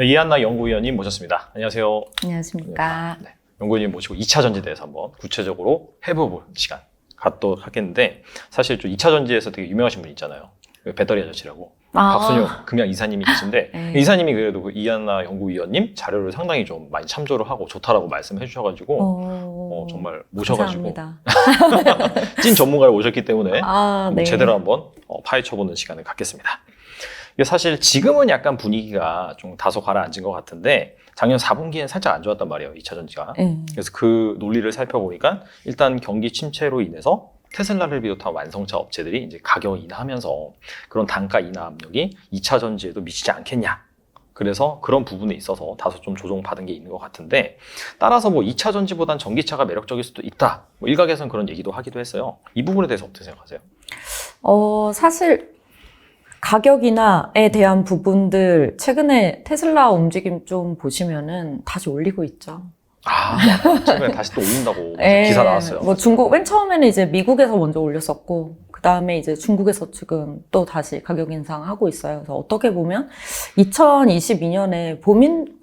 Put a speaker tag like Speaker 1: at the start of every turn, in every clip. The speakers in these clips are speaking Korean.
Speaker 1: 네, 이한나 연구위원님 모셨습니다. 안녕하세요.
Speaker 2: 안녕하십니까.
Speaker 1: 네, 연구위원님 모시고 2차 전지에 대해서 한번 구체적으로 해보는 시간 갖도록 하겠는데, 사실 좀 2차 전지에서 되게 유명하신 분 있잖아요. 배터리 아저씨라고. 박순용 금양 이사님이 계신데
Speaker 2: 네.
Speaker 1: 이사님이 그래도 그 이한나 연구위원님 자료를 상당히 좀 많이 참조를 하고 좋다라고 말씀해 주셔가지고 정말 모셔가지고
Speaker 2: 감사합니다.
Speaker 1: 찐 전문가를 오셨기 때문에
Speaker 2: 네.
Speaker 1: 제대로 한번 파헤쳐보는 시간을 갖겠습니다. 이게 사실 지금은 약간 분위기가 좀 다소 가라앉은 것 같은데 작년 4분기엔 살짝 안 좋았단 말이에요, 2차 전지가. 그래서 그 논리를 살펴보니까 일단 경기 침체로 인해서 테슬라를 비롯한 완성차 업체들이 이제 가격 인하하면서 그런 단가 인하 압력이 2차 전지에도 미치지 않겠냐. 그래서 그런 부분에 있어서 다소 좀 조정받은 게 있는 것 같은데, 따라서 뭐 2차 전지보단 전기차가 매력적일 수도 있다. 뭐 일각에서는 그런 얘기도 하기도 했어요. 이 부분에 대해서 어떻게 생각하세요?
Speaker 2: 사실 가격 인하에 대한 부분들 최근에 테슬라 움직임 좀 보시면은 다시 올리고 있죠.
Speaker 1: 최근에 다시 또 올린다고 기사 나왔어요.
Speaker 2: 뭐 중국, 맨 처음에는 이제 미국에서 먼저 올렸었고, 그 다음에 이제 중국에서 지금 또 다시 가격 인상하고 있어요. 그래서 어떻게 보면 2022년에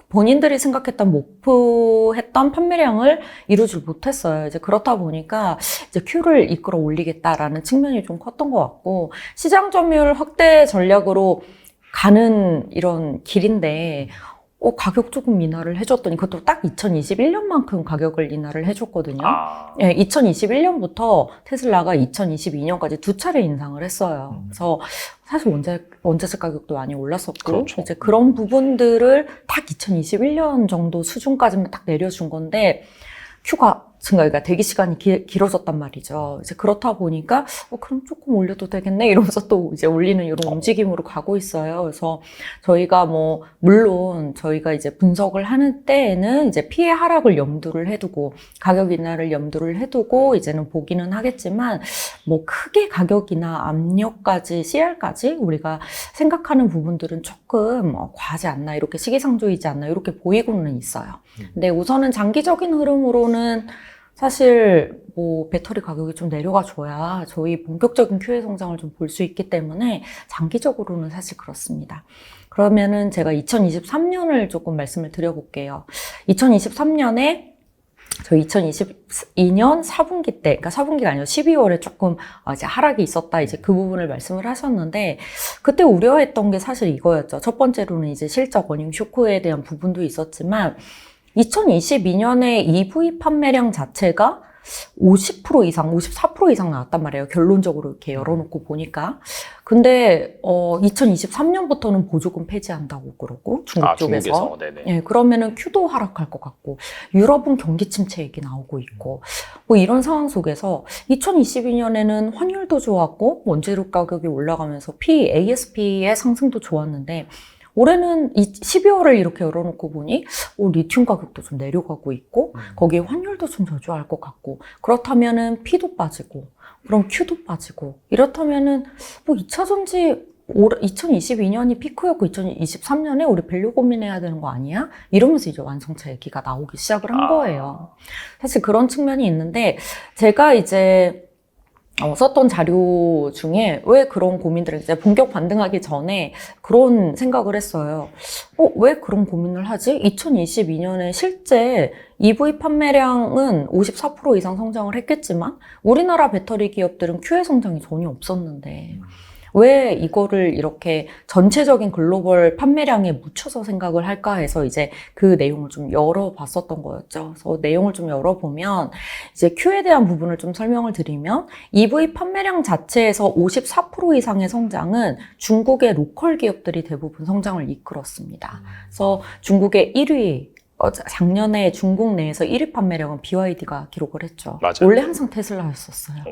Speaker 2: 본인들이 생각했던 목표했던 판매량을 이루지 못했어요. 이제 그렇다 보니까 이제 Q를 이끌어 올리겠다라는 측면이 좀 컸던 것 같고, 시장 점유율 확대 전략으로 가는 이런 길인데, 가격 조금 인하를 해줬더니 그것도 딱 2021년만큼 가격을 인하를 해줬거든요. 2021년부터 테슬라가 2022년까지 두 차례 인상을 했어요. 그래서 사실 원자재 가격도 많이 올랐었고,
Speaker 1: 그렇죠.
Speaker 2: 이제 그런 부분들을 딱 2021년 정도 수준까지만 딱 내려준 건데, Q가 그러니까 대기 시간이 길어졌단 말이죠. 이제 그렇다 보니까 그럼 조금 올려도 되겠네 이러면서 또 이제 올리는 이런 움직임으로 가고 있어요. 그래서 저희가 물론 저희가 이제 분석을 하는 때에는 이제 피해 하락을 염두를 해두고 가격 인하를 염두를 해두고 이제는 보기는 하겠지만 크게 가격 인하 압력까지 CR까지 우리가 생각하는 부분들은 조금 과하지 않나, 이렇게 시기상조이지 않나 이렇게 보이고는 있어요. 근데 우선은 장기적인 흐름으로는 사실 배터리 가격이 좀 내려가 줘야 저희 본격적인 QA 성장을 좀 볼 수 있기 때문에 장기적으로는 사실 그렇습니다. 그러면은 제가 2023년을 조금 말씀을 드려볼게요. 2023년에 저 2022년 4분기 때, 그러니까 4분기가 아니라 12월에 조금 이제 하락이 있었다, 이제 그 부분을 말씀을 하셨는데, 그때 우려했던 게 사실 이거였죠. 첫 번째로는 이제 실적 어닝 쇼크에 대한 부분도 있었지만, 2022년에 EV 판매량 자체가 50% 이상, 54% 이상 나왔단 말이에요. 결론적으로 이렇게 열어놓고 보니까. 근데 2023년부터는 보조금 폐지한다고 그러고, 중국 쪽에서. 네, 그러면은 Q도 하락할 것 같고, 유럽은 경기 침체 얘기 나오고 있고, 이런 상황 속에서 2022년에는 환율도 좋았고, 원재료 가격이 올라가면서 ASP의 상승도 좋았는데, 올해는 12월을 이렇게 열어놓고 보니 리튬 가격도 좀 내려가고 있고, 거기에 환율도 좀 저조할 것 같고, 그렇다면은 P도 빠지고, 그럼 Q도 빠지고, 이렇다면은 2차 전지 2022년이 피크였고 2023년에 우리 밸류 고민해야 되는 거 아니야? 이러면서 이제 완성차 얘기가 나오기 시작을 한 거예요. 사실 그런 측면이 있는데, 제가 이제 썼던 자료 중에 왜 그런 고민들을 이제 본격 반등하기 전에 그런 생각을 했어요. 왜 그런 고민을 하지? 2022년에 실제 EV 판매량은 54% 이상 성장을 했겠지만 우리나라 배터리 기업들은 QA 성장이 전혀 없었는데 왜 이거를 이렇게 전체적인 글로벌 판매량에 묻혀서 생각을 할까 해서 이제 그 내용을 좀 열어봤었던 거였죠. 그래서 내용을 좀 열어보면 이제 Q에 대한 부분을 좀 설명을 드리면 EV 판매량 자체에서 54% 이상의 성장은 중국의 로컬 기업들이 대부분 성장을 이끌었습니다. 그래서 중국의 1위, 작년에 중국 내에서 1위 판매량은 BYD가 기록을 했죠.
Speaker 1: 맞아요.
Speaker 2: 원래 항상 테슬라였었어요.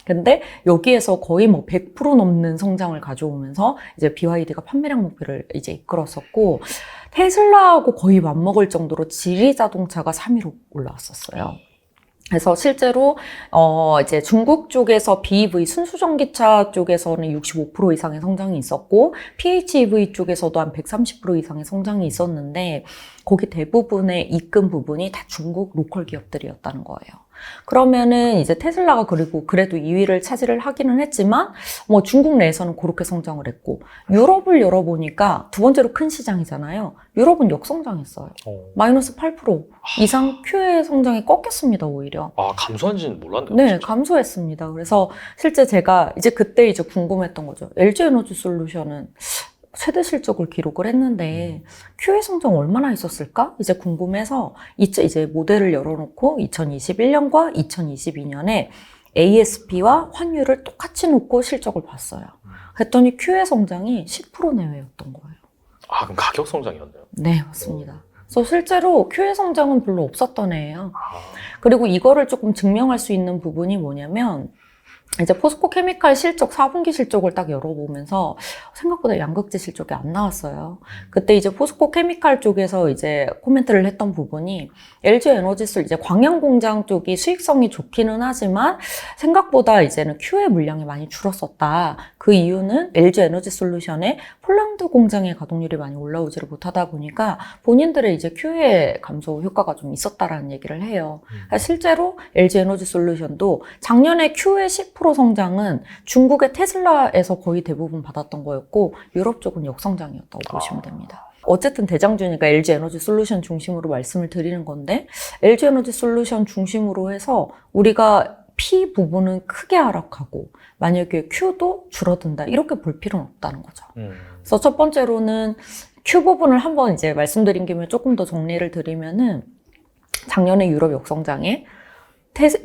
Speaker 2: 근데 여기에서 거의 100% 넘는 성장을 가져오면서 이제 BYD가 판매량 목표를 이제 이끌었었고, 테슬라하고 거의 맞먹을 정도로 지리 자동차가 3위로 올라왔었어요. 그래서 실제로 이제 중국 쪽에서 BEV 순수전기차 쪽에서는 65% 이상의 성장이 있었고, PHEV 쪽에서도 한 130% 이상의 성장이 있었는데, 거기 대부분의 입금 부분이 다 중국 로컬 기업들이었다는 거예요. 그러면은 이제 테슬라가 그리고 그래도 2위를 차지를 하기는 했지만 뭐 중국 내에서는 그렇게 성장을 했고 유럽을 열어보니까 두 번째로 큰 시장이잖아요. 유럽은 역성장했어요. 마이너스 8% 이상 Q의 성장이 꺾였습니다, 오히려.
Speaker 1: 아, 감소한지는 몰랐네요.
Speaker 2: 네,
Speaker 1: 진짜.
Speaker 2: 감소했습니다. 그래서 실제 제가 이제 그때 이제 궁금했던 거죠. LG 에너지 솔루션은 최대 실적을 기록을 했는데 Q의 성장 얼마나 있었을까? 이제 궁금해서 이제 모델을 열어놓고 2021년과 2022년에 ASP와 환율을 똑같이 놓고 실적을 봤어요. 그랬더니 Q의 성장이 10% 내외였던 거예요.
Speaker 1: 아, 그럼 가격 성장이었네요.
Speaker 2: 네, 맞습니다. 그래서 실제로 Q의 성장은 별로 없었던 애예요.
Speaker 1: 아,
Speaker 2: 그리고 이거를 조금 증명할 수 있는 부분이 뭐냐면 이제 포스코 케미칼 실적 4분기 실적을 딱 열어보면서 생각보다 양극재 실적이 안 나왔어요. 그때 이제 포스코 케미칼 쪽에서 이제 코멘트를 했던 부분이 LG 에너지솔 이제 광양 공장 쪽이 수익성이 좋기는 하지만 생각보다 이제는 Q의 물량이 많이 줄었었다. 그 이유는 LG 에너지 솔루션의 폴란드 공장의 가동률이 많이 올라오지를 못하다 보니까 본인들의 이제 Q의 감소 효과가 좀 있었다라는 얘기를 해요. 실제로 LG 에너지 솔루션도 작년에 Q의 10% 성장은 중국의 테슬라에서 거의 대부분 받았던 거였고 유럽 쪽은 역성장이었다고 보시면 됩니다. 어쨌든 대장주니까 LG 에너지 솔루션 중심으로 말씀을 드리는 건데 LG 에너지 솔루션 중심으로 해서 우리가 P 부분은 크게 하락하고 만약에 Q도 줄어든다 이렇게 볼 필요는 없다는 거죠. 그래서 첫 번째로는 Q 부분을 한번 이제 말씀드린 김에 조금 더 정리를 드리면은 작년에 유럽 역성장에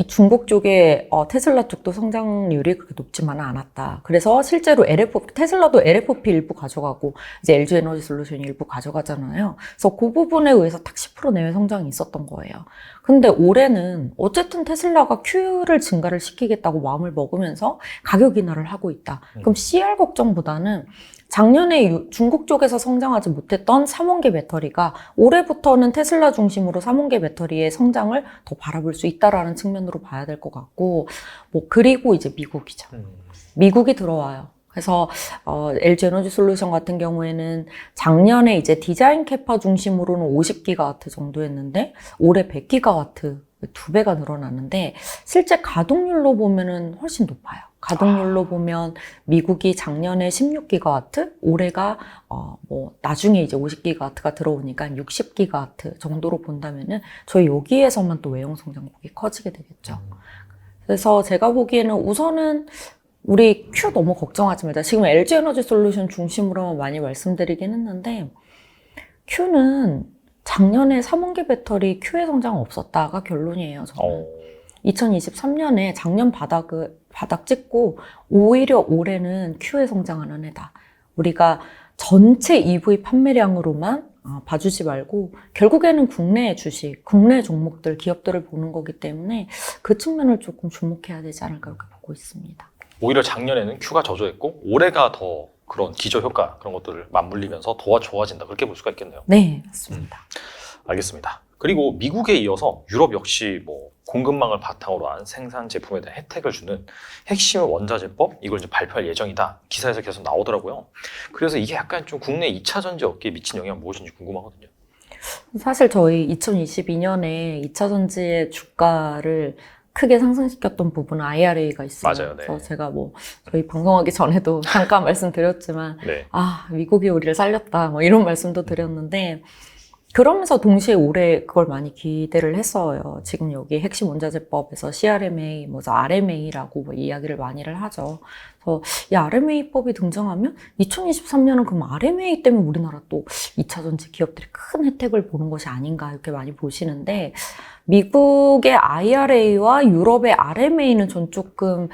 Speaker 2: 중국 쪽에 테슬라 쪽도 성장률이 그렇게 높지만은 않았다. 그래서 실제로 테슬라도 LFP 일부 가져가고 이제 LG 에너지 솔루션이 일부 가져가잖아요. 그래서 그 부분에 의해서 딱 10% 내외 성장이 있었던 거예요. 근데 올해는 어쨌든 테슬라가 Q를 증가를 시키겠다고 마음을 먹으면서 가격 인하를 하고 있다. 그럼 CR 걱정보다는 작년에 중국 쪽에서 성장하지 못했던 3원계 배터리가 올해부터는 테슬라 중심으로 3원계 배터리의 성장을 더 바라볼 수 있다라는 측면으로 봐야 될 것 같고, 그리고 이제 미국이죠. 미국이 들어와요. 그래서 LG 에너지 솔루션 같은 경우에는 작년에 이제 디자인 캐파 중심으로는 50기가와트 정도였는데 올해 100기가와트 2배가 늘어났는데 실제 가동률로 보면은 훨씬 높아요. 가동률로 보면 미국이 작년에 16기가와트, 올해가 나중에 이제 50기가와트가 들어오니까 60기가와트 정도로 본다면은 저희 여기에서만 또 외형 성장폭이 커지게 되겠죠. 그래서 제가 보기에는 우선은 우리 Q 너무 걱정하지 말자. 지금 LG 에너지 솔루션 중심으로만 많이 말씀드리긴 했는데 Q는 작년에 3원계 배터리 Q의 성장 없었다가 결론이에요. 저는. 2023년에 작년 바닥 찍고 오히려 올해는 Q의 성장하는 해다. 우리가 전체 EV 판매량으로만 봐주지 말고 결국에는 국내 주식, 국내 종목들, 기업들을 보는 거기 때문에 그 측면을 조금 주목해야 되지 않을까 이렇게 보고 있습니다.
Speaker 1: 오히려 작년에는 Q가 저조했고 올해가 더 그런 기저효과 그런 것들을 맞물리면서 더 좋아진다 그렇게 볼 수가 있겠네요.
Speaker 2: 네, 맞습니다.
Speaker 1: 알겠습니다. 그리고 미국에 이어서 유럽 역시 공급망을 바탕으로 한 생산 제품에 대한 혜택을 주는 핵심 원자재법 이걸 이제 발표할 예정이다. 기사에서 계속 나오더라고요. 그래서 이게 약간 좀 국내 2차 전지 업계에 미친 영향이 무엇인지 궁금하거든요.
Speaker 2: 사실 저희 2022년에 2차 전지의 주가를 크게 상승시켰던 부분은 IRA가 있어요.
Speaker 1: 맞아요. 네.
Speaker 2: 그래서 제가 저희 방송하기 전에도 잠깐 말씀드렸지만
Speaker 1: 네.
Speaker 2: 미국이 우리를 살렸다 이런 말씀도 드렸는데 그러면서 동시에 올해 그걸 많이 기대를 했어요. 지금 여기 핵심 원자재법에서 CRMA, RMA라고 이야기를 많이를 하죠. 그래서 이 RMA법이 등장하면 2023년은 그럼 RMA 때문에 우리나라 또 2차 전지 기업들이 큰 혜택을 보는 것이 아닌가 이렇게 많이 보시는데 미국의 IRA와 유럽의 RMA는 전 조금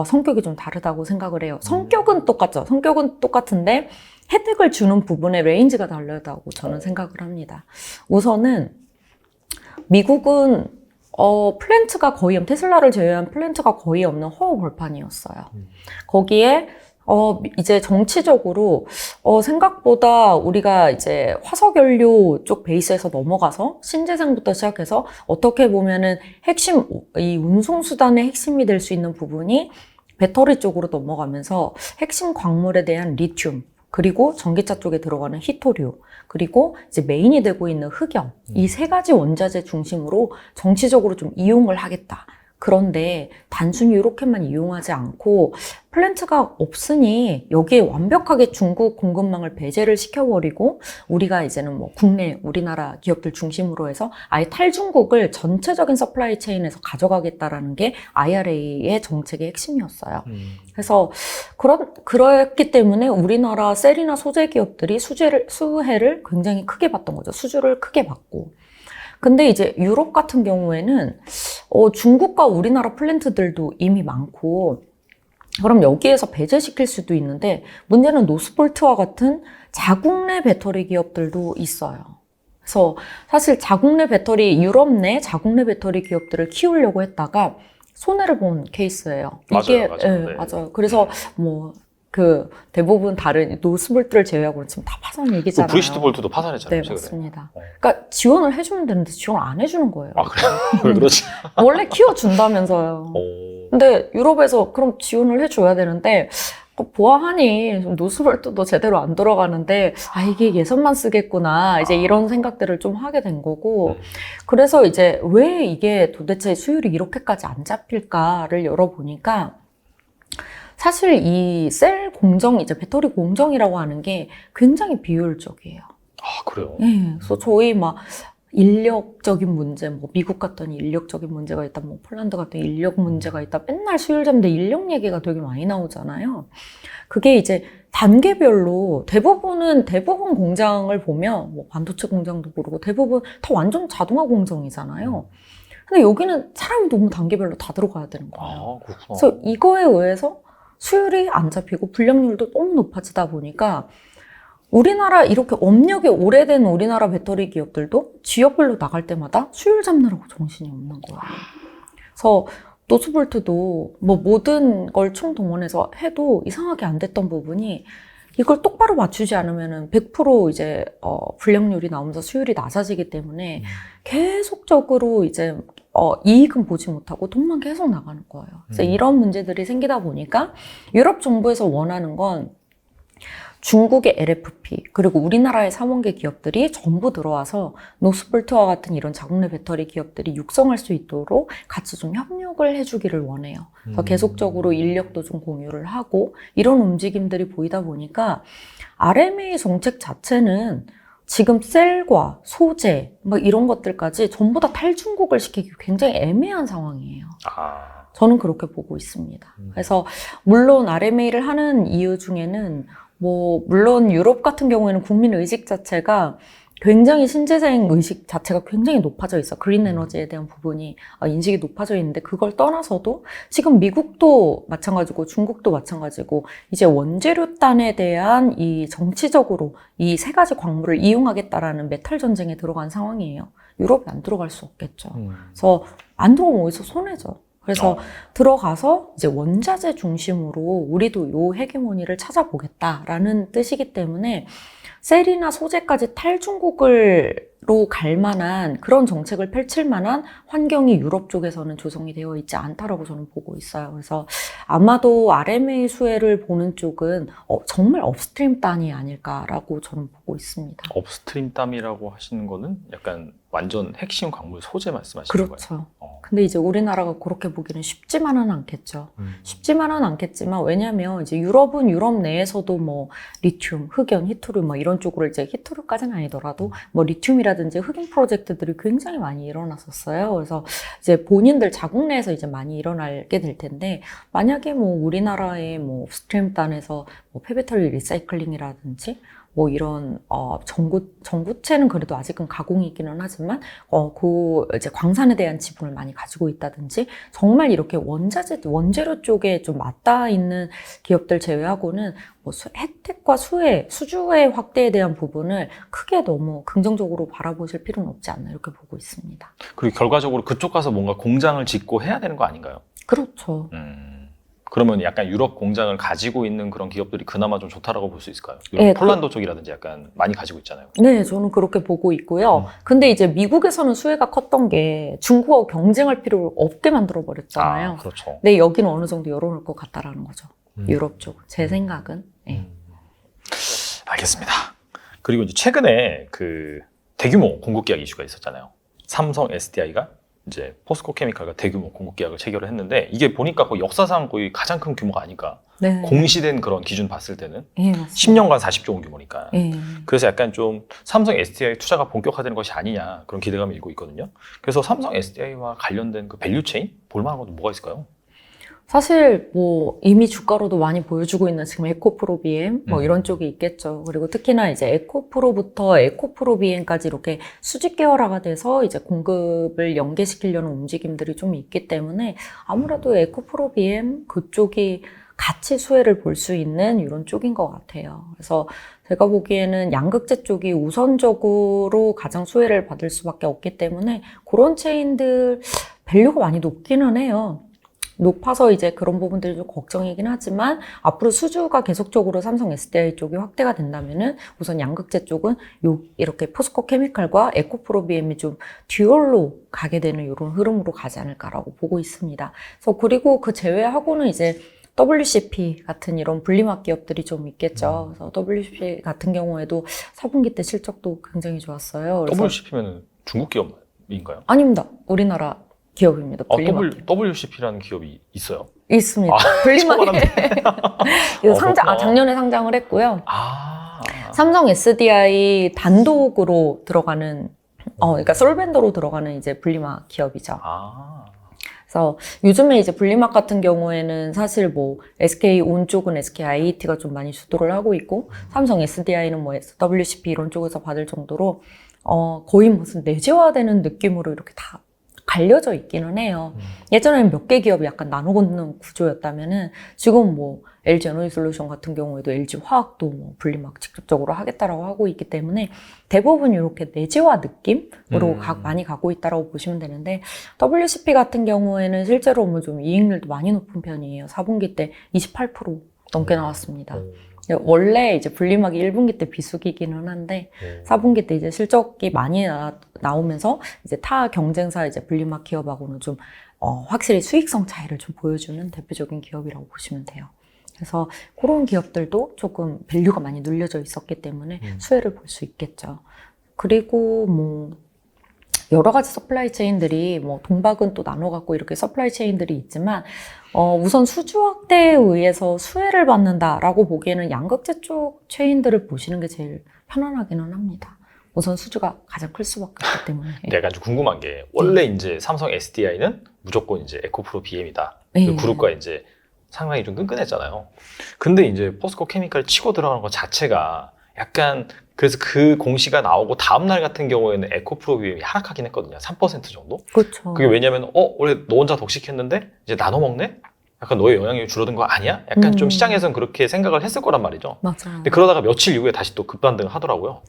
Speaker 2: 성격이 좀 다르다고 생각을 해요. 성격은 똑같죠. 성격은 똑같은데 혜택을 주는 부분의 레인지가 다르다고 저는 생각을 합니다. 우선은 미국은 플랜트가 거의 테슬라를 제외한 플랜트가 거의 없는 허허 벌판이었어요. 거기에 이제 정치적으로 생각보다 우리가 이제 화석연료 쪽 베이스에서 넘어가서 신재생부터 시작해서 어떻게 보면은 핵심 이 운송수단의 핵심이 될 수 있는 부분이 배터리 쪽으로 넘어가면서 핵심 광물에 대한 리튬 그리고 전기차 쪽에 들어가는 히토류, 그리고 이제 메인이 되고 있는 흑연, 이 세 가지 원자재 중심으로 정치적으로 좀 이용을 하겠다. 그런데 단순히 이렇게만 이용하지 않고 플랜트가 없으니 여기에 완벽하게 중국 공급망을 배제를 시켜버리고 우리가 이제는 뭐 국내 우리나라 기업들 중심으로 해서 아예 탈중국을 전체적인 서플라이 체인에서 가져가겠다라는 게 IRA의 정책의 핵심이었어요. 그래서 그랬기 때문에 우리나라 셀이나 소재 기업들이 수혜를 굉장히 크게 받던 거죠. 수주를 크게 받고. 근데 이제 유럽 같은 경우에는 중국과 우리나라 플랜트들도 이미 많고 그럼 여기에서 배제시킬 수도 있는데 문제는 노스볼트와 같은 자국 내 배터리 기업들도 있어요. 그래서 사실 자국 내 배터리, 유럽 내 자국 내 배터리 기업들을 키우려고 했다가 손해를 본 케이스예요. 이게
Speaker 1: 맞아요. 네.
Speaker 2: 맞아요. 그래서 뭐 대부분 다른 노스볼트를 제외하고는 지금 다 파산 얘기잖아요.
Speaker 1: 브리시트 볼트도 파산했잖아요.
Speaker 2: 네, 맞습니다. 그러니까 지원을 해주면 되는데 지원 안 해주는 거예요.
Speaker 1: 아, 그래요? 왜 그러지?
Speaker 2: 원래 키워준다면서요. 근데 유럽에서 그럼 지원을 해줘야 되는데 보아하니 노스볼트도 제대로 안 돌아가는데 이게 예산만 쓰겠구나 이제 이런 생각들을 좀 하게 된 거고 그래서 이제 왜 이게 도대체 수율이 이렇게까지 안 잡힐까를 열어보니까 사실 이 셀 공정, 이제 배터리 공정이라고 하는 게 굉장히 비효율적이에요.
Speaker 1: 아, 그래요?
Speaker 2: 네. 그래서 저희 막 인력적인 문제, 뭐 미국 갔더니 인력적인 문제가 있다, 뭐 폴란드 갔더니 인력 문제가 있다, 맨날 수율 잡는데 인력 얘기가 되게 많이 나오잖아요. 그게 이제 단계별로 대부분 공장을 보면 뭐 반도체 공장도 모르고 대부분 다 완전 자동화 공정이잖아요. 근데 여기는 사람이 너무 단계별로 다 들어가야 되는 거예요.
Speaker 1: 아, 그렇구나.
Speaker 2: 그래서 이거에 의해서 수율이 안 잡히고 불량률도 너무 높아지다 보니까 우리나라 이렇게 업력이 오래된 우리나라 배터리 기업들도 지역별로 나갈 때마다 수율 잡느라고 정신이 없는 거예요. 그래서 노스볼트도 뭐 모든 걸 총동원해서 해도 이상하게 안 됐던 부분이 이걸 똑바로 맞추지 않으면은 100% 이제 불량률이 나오면서 수율이 낮아지기 때문에 계속적으로 이제 이익은 보지 못하고 돈만 계속 나가는 거예요. 그래서 이런 문제들이 생기다 보니까 유럽 정부에서 원하는 건 중국의 LFP 그리고 우리나라의 삼원계 기업들이 전부 들어와서 노스볼트와 같은 이런 자국 내 배터리 기업들이 육성할 수 있도록 같이 좀 협력을 해주기를 원해요. 그래서 계속적으로 인력도 좀 공유를 하고 이런 움직임들이 보이다 보니까 RMA 정책 자체는 지금 셀과 소재 막 이런 것들까지 전부 다 탈중국을 시키기 굉장히 애매한 상황이에요. 저는 그렇게 보고 있습니다. 그래서 물론 RMA를 하는 이유 중에는 물론 유럽 같은 경우에는 국민 의식 자체가 굉장히 신재생 의식 자체가 굉장히 높아져 있어. 그린 에너지에 대한 부분이 인식이 높아져 있는데 그걸 떠나서도 지금 미국도 마찬가지고 중국도 마찬가지고 이제 원재료단에 대한 이 정치적으로 이 세 가지 광물을 이용하겠다라는 메탈 전쟁에 들어간 상황이에요. 유럽이 안 들어갈 수 없겠죠. 그래서 안 들어오면 어디서 손해죠. 그래서 들어가서 이제 원자재 중심으로 우리도 요 헤게모니를 찾아보겠다라는 뜻이기 때문에 셀이나 소재까지 탈중국으로 갈 만한 그런 정책을 펼칠 만한 환경이 유럽 쪽에서는 조성이 되어 있지 않다라고 저는 보고 있어요. 그래서 아마도 RMA 수혜를 보는 쪽은 정말 업스트림 단이 아닐까라고 저는 보고 있습니다.
Speaker 1: 업스트림 땀이라고 하시는 거는 약간 완전 핵심 광물 소재 말씀하시는
Speaker 2: 그렇죠.
Speaker 1: 거예요?
Speaker 2: 근데 이제 우리나라가 그렇게 보기는 쉽지만은 않겠죠. 쉽지만은 않겠지만 왜냐면 이제 유럽은 유럽 내에서도 뭐 리튬, 흑연, 히토류 뭐 이런 쪽으로 이제 히토류까지는 아니더라도 뭐 리튬이라든지 흑연 프로젝트들이 굉장히 많이 일어났었어요. 그래서 이제 본인들 자국 내에서 이제 많이 일어나게 될 텐데 만약에 뭐 우리나라의 뭐 업스트림 단에서 뭐 폐배터리 리사이클링이라든지 뭐 이런 전구체는 그래도 아직은 가공이 있기는 하지만 그 이제 광산에 대한 지분을 많이 가지고 있다든지 정말 이렇게 원재료 쪽에 좀 맞닿아 있는 기업들 제외하고는 뭐 혜택과 수주의 확대에 대한 부분을 크게 너무 긍정적으로 바라보실 필요는 없지 않나 이렇게 보고 있습니다.
Speaker 1: 그리고 결과적으로 그쪽 가서 뭔가 공장을 짓고 해야 되는 거 아닌가요?
Speaker 2: 그렇죠.
Speaker 1: 그러면 약간 유럽 공장을 가지고 있는 그런 기업들이 그나마 좀 좋다라고 볼 수 있을까요?
Speaker 2: 네,
Speaker 1: 폴란드 쪽이라든지 약간 많이 가지고 있잖아요.
Speaker 2: 네, 저는 그렇게 보고 있고요. 근데 이제 미국에서는 수혜가 컸던 게 중국하고 경쟁할 필요를 없게 만들어버렸잖아요.
Speaker 1: 그렇죠.
Speaker 2: 근데 여기는 어느 정도 열어놓을 것 같다라는 거죠. 유럽 쪽. 제 생각은. 네.
Speaker 1: 알겠습니다. 그리고 이제 최근에 그 대규모 공급 계약 이슈가 있었잖아요. 삼성 SDI가 이제 포스코 케미칼과 대규모 공급 계약을 체결을 했는데 이게 보니까 거의 역사상 거의 가장 큰 규모가 아닐까.
Speaker 2: 네.
Speaker 1: 공시된 그런 기준 봤을 때는
Speaker 2: 예, 맞습니다.
Speaker 1: 10년간 40조 원 규모니까.
Speaker 2: 예.
Speaker 1: 그래서 약간 좀 삼성 SDI 투자가 본격화되는 것이 아니냐 그런 기대감이 일고 있거든요. 그래서 삼성 SDI와 관련된 그 밸류체인 볼만한 것도 뭐가 있을까요?
Speaker 2: 사실 뭐 이미 주가로도 많이 보여주고 있는 지금 에코프로비엠 뭐 이런 쪽이 있겠죠. 그리고 특히나 이제 에코프로부터 에코프로비엠까지 이렇게 수직 계열화가 돼서 이제 공급을 연계시키려는 움직임들이 좀 있기 때문에 아무래도 에코프로비엠 그쪽이 같이 수혜를 볼 수 있는 이런 쪽인 것 같아요. 그래서 제가 보기에는 양극재 쪽이 우선적으로 가장 수혜를 받을 수밖에 없기 때문에 그런 체인들 밸류가 많이 높기는 해요. 높아서 이제 그런 부분들이 좀 걱정이긴 하지만 앞으로 수주가 계속적으로 삼성 SDI 쪽이 확대가 된다면은 우선 양극재 쪽은 이렇게 포스코 케미칼과 에코프로비엠이 좀 듀얼로 가게 되는 이런 흐름으로 가지 않을까라고 보고 있습니다. 그래서 그리고 그 제외하고는 이제 WCP 같은 이런 분리막 기업들이 좀 있겠죠. 그래서 WCP 같은 경우에도 4분기 때 실적도 굉장히 좋았어요.
Speaker 1: WCP면 중국 기업인가요?
Speaker 2: 아닙니다. 우리나라 기업입니다.
Speaker 1: WCP라는 기업이 있어요?
Speaker 2: 있습니다.
Speaker 1: 아,
Speaker 2: 분리막에
Speaker 1: 그렇구나.
Speaker 2: 작년에 상장을 했고요.
Speaker 1: 아,
Speaker 2: 삼성 SDI 단독으로 들어가는 그러니까 솔벤더로 들어가는 이제 분리막 기업이죠.
Speaker 1: 아,
Speaker 2: 그래서 요즘에 이제 분리막 같은 경우에는 사실 뭐 SK온 쪽은 SKIET가 좀 많이 주도를 하고 있고 삼성 SDI는 뭐 WCP 이런 쪽에서 받을 정도로 거의 무슨 내재화되는 느낌으로 이렇게 다 갈려져 있기는 해요. 예전에는 몇 개 기업이 약간 나눠 걷는 구조였다면은 지금 뭐 LG 에너지솔루션 같은 경우에도 LG 화학도 뭐 분리막 직접적으로 하겠다라고 하고 있기 때문에 대부분 이렇게 내재화 느낌으로 많이 가고 있다라고 보시면 되는데 WCP 같은 경우에는 실제로 뭐 좀 이익률도 많이 높은 편이에요. 4분기 때 28% 넘게 나왔습니다. 원래 이제 분리막이 1분기 때 비수기기는 한데 4분기 때 이제 실적이 많이 나오면서 이제 타 경쟁사 이제 분리막 기업하고는 좀 확실히 수익성 차이를 좀 보여주는 대표적인 기업이라고 보시면 돼요. 그래서 그런 기업들도 조금 밸류가 많이 눌려져 있었기 때문에 수혜를 볼 수 있겠죠. 그리고 뭐 여러 가지 서플라이 체인들이 뭐 동박은 또 나눠 갖고 이렇게 서플라이 체인들이 있지만 우선 수주 확대에 의해서 수혜를 받는다라고 보기에는 양극재 쪽 체인들을 보시는 게 제일 편안하기는 합니다. 우선 수주가 가장 클 수밖에 없기 때문에.
Speaker 1: 내가 좀 궁금한 게 원래 이제 삼성 SDI는 무조건 이제 에코프로 BM이다. 그 그룹과 이제 상당히 좀 끈끈했잖아요. 근데 이제 포스코 케미칼 치고 들어가는 것 자체가 약간 그래서 그 공시가 나오고 다음날 같은 경우에는 에코프로 BM이 하락하긴 했거든요. 3% 정도?
Speaker 2: 그렇죠.
Speaker 1: 그게 왜냐면 원래 너 혼자 독식했는데 이제 나눠 먹네? 약간 너의 영향력이 줄어든 거 아니야? 약간 좀 시장에서는 그렇게 생각을 했을 거란 말이죠.
Speaker 2: 맞아요.
Speaker 1: 근데 그러다가 며칠 이후에 다시 또 급반등을 하더라고요.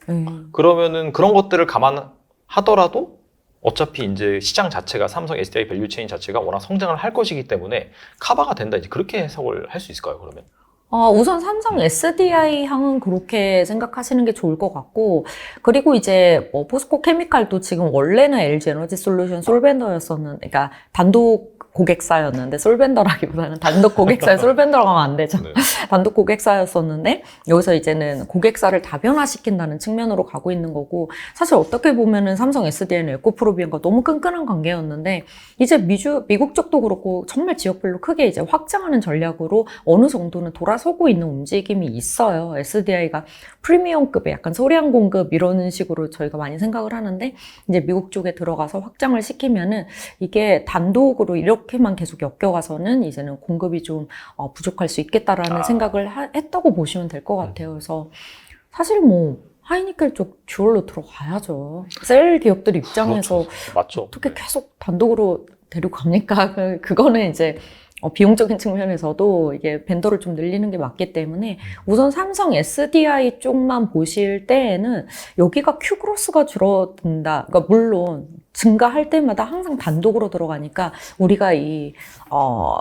Speaker 1: 그러면은 그런 것들을 감안하더라도 어차피 이제 시장 자체가 삼성 SDI 밸류체인 자체가 워낙 성장을 할 것이기 때문에 커버가 된다. 이제 그렇게 해석을 할 수 있을까요, 그러면?
Speaker 2: 우선 삼성 SDI 향은 그렇게 생각하시는 게 좋을 것 같고, 그리고 이제 뭐 포스코 케미칼도 지금 원래는 LG 에너지 솔루션 솔벤더였었는데, 그러니까 단독 고객사였는데 솔벤더라기보다는 단독 고객사에 솔벤더라고 하면 안 되죠.
Speaker 1: 네.
Speaker 2: 단독 고객사였었는데 여기서 이제는 고객사를 다변화시킨다는 측면으로 가고 있는 거고, 사실 어떻게 보면은 삼성 SDI는 에코프로비엠과 너무 끈끈한 관계였는데 이제 미국 쪽도 그렇고 정말 지역별로 크게 이제 확장하는 전략으로 어느 정도는 돌아서고 있는 움직임이 있어요. SDI가 프리미엄급의 약간 소량 공급 이런 식으로 저희가 많이 생각을 하는데 이제 미국 쪽에 들어가서 확장을 시키면은 이게 단독으로 이렇게만 계속 엮여가서는 이제는 공급이 좀 부족할 수 있겠다라는 생각을 했다고 보시면 될 것 같아요. 그래서 사실 뭐 하이니켈 쪽 듀얼로 들어가야죠. 셀 기업들 입장에서
Speaker 1: 그렇죠. 맞죠.
Speaker 2: 어떻게 계속 단독으로 데리고 갑니까? 그거는 이제 비용적인 측면에서도 이게 벤더를 좀 늘리는 게 맞기 때문에 우선 삼성 SDI 쪽만 보실 때에는 여기가 Q그로스가 줄어든다. 그러니까 물론 증가할 때마다 항상 단독으로 들어가니까 우리가 이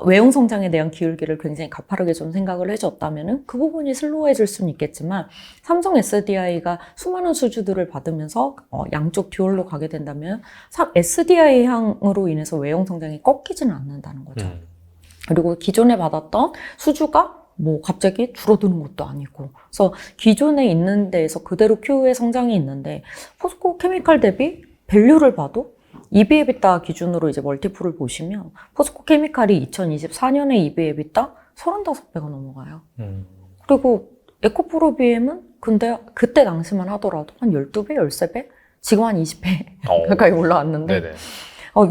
Speaker 2: 외형 성장에 대한 기울기를 굉장히 가파르게 좀 생각을 해줬다면은 그 부분이 슬로우해질 수는 있겠지만 삼성 SDI가 수많은 수주들을 받으면서 양쪽 듀얼로 가게 된다면 SDI 향으로 인해서 외형 성장이 꺾이지는 않는다는 거죠. 그리고 기존에 받았던 수주가 뭐 갑자기 줄어드는 것도 아니고. 그래서 기존에 있는 데에서 그대로 Q의 성장이 있는데 포스코 케미칼 대비 밸류를 봐도 EV/EBITDA 기준으로 이제 멀티플을 보시면 포스코 케미칼이 2024년에 EV/EBITDA 35배가 넘어가요. 그리고 에코프로비엠은 근데 그때 당시만 하더라도 한 12배, 13배? 지금 한 20배 가까이 올라왔는데
Speaker 1: 네네.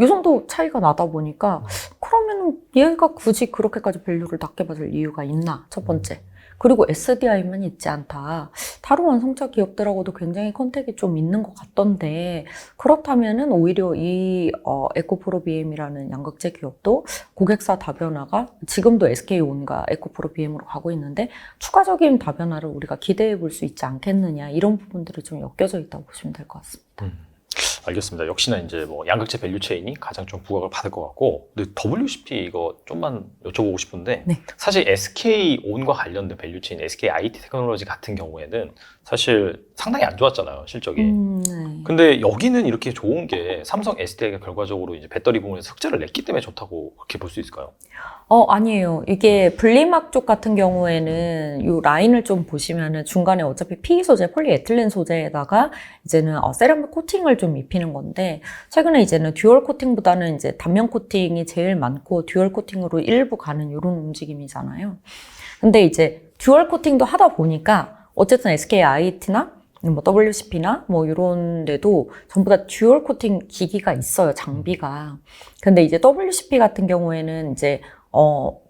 Speaker 2: 이 정도 차이가 나다 보니까 그러면은 얘가 굳이 그렇게까지 밸류를 낮게 받을 이유가 있나? 첫 번째. 그리고 SDI만 있지 않다. 다른 완성차 기업들하고도 굉장히 컨택이 좀 있는 것 같던데 그렇다면은 오히려 이 에코프로비엠이라는 양극재 기업도 고객사 다변화가 지금도 SK온과 에코프로비엠으로 가고 있는데 추가적인 다변화를 우리가 기대해 볼 수 있지 않겠느냐 이런 부분들이 좀 엮여져 있다고 보시면 될 것 같습니다.
Speaker 1: 알겠습니다. 역시나 이제 뭐 양극재 밸류 체인이 가장 좀 부각을 받을 것 같고, 근데 WCP 이거 좀만 여쭤보고 싶은데,
Speaker 2: 네.
Speaker 1: 사실 SK온과 관련된 밸류 체인, SK IT 테크놀로지 같은 경우에는 사실 상당히 안 좋았잖아요, 실적이.
Speaker 2: 네.
Speaker 1: 근데 여기는 이렇게 좋은 게 삼성 SDI가 결과적으로 이제 배터리 부분에서 흑자를 냈기 때문에 좋다고 그렇게 볼 수 있을까요?
Speaker 2: 아니에요. 이게 분리막 쪽 같은 경우에는 이 라인을 좀 보시면은 중간에 어차피 PE 소재, 폴리에틸렌 소재에다가 이제는 세라믹 코팅을 좀 입히는 건데 최근에 이제는 듀얼 코팅보다는 이제 단면 코팅이 제일 많고 듀얼 코팅으로 일부 가는 이런 움직임이잖아요. 근데 이제 듀얼 코팅도 하다 보니까 어쨌든 SK IT나 뭐 WCP나 뭐 이런 데도 전부 다 듀얼 코팅 기기가 있어요, 장비가. 근데 이제 WCP 같은 경우에는 이제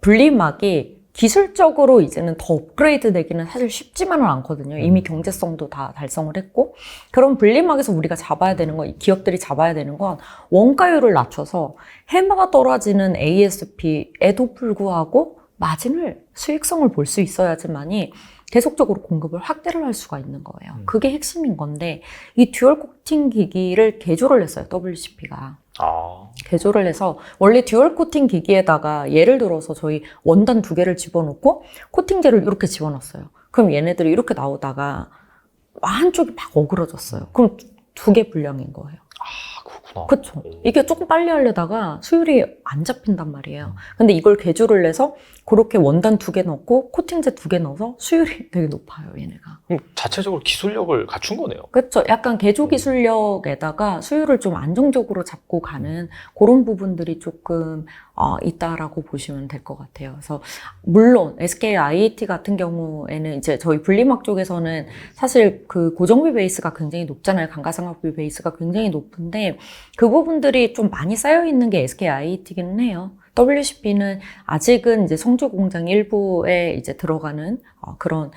Speaker 2: 분리막이 기술적으로 이제는 더 업그레이드 되기는 사실 쉽지만은 않거든요. 이미 경제성도 다 달성을 했고. 그럼 분리막에서 우리가 잡아야 되는 건, 기업들이 잡아야 되는 건 원가율을 낮춰서 해마다 떨어지는 ASP에도 불구하고 마진을, 수익성을 볼 수 있어야지만이 계속적으로 공급을 확대를 할 수가 있는 거예요. 그게 핵심인 건데 이 듀얼 코팅 기기를 개조를 했어요, WCP가. 개조를 해서 원래 듀얼 코팅 기기에다가 예를 들어서 저희 원단 2개를 집어넣고 코팅제를 이렇게 집어넣었어요. 그럼 얘네들이 이렇게 나오다가 한쪽이 막 어그러졌어요. 그럼 2개 분량인 거예요.
Speaker 1: 그렇구나.
Speaker 2: 그렇죠. 이게 조금 빨리 하려다가 수율이 안 잡힌단 말이에요. 근데 이걸 개조를 해서 그렇게 원단 2개 넣고 코팅제 2개 넣어서 수율이 되게 높아요, 얘네가.
Speaker 1: 그럼 자체적으로 기술력을 갖춘 거네요.
Speaker 2: 그렇죠. 약간 개조 기술력에다가 수율을 좀 안정적으로 잡고 가는 그런 부분들이 조금 있다라고 보시면 될 것 같아요. 그래서 물론 SK IT 같은 경우에는 이제 저희 분리막 쪽에서는 사실 그 고정비 베이스가 굉장히 높잖아요. 감가상각비 베이스가 굉장히 높은데 그 부분들이 좀 많이 쌓여 있는 게 SK IT기는 해요. WCP는 아직은 이제 성주 공장 일부에 이제 들어가는 그런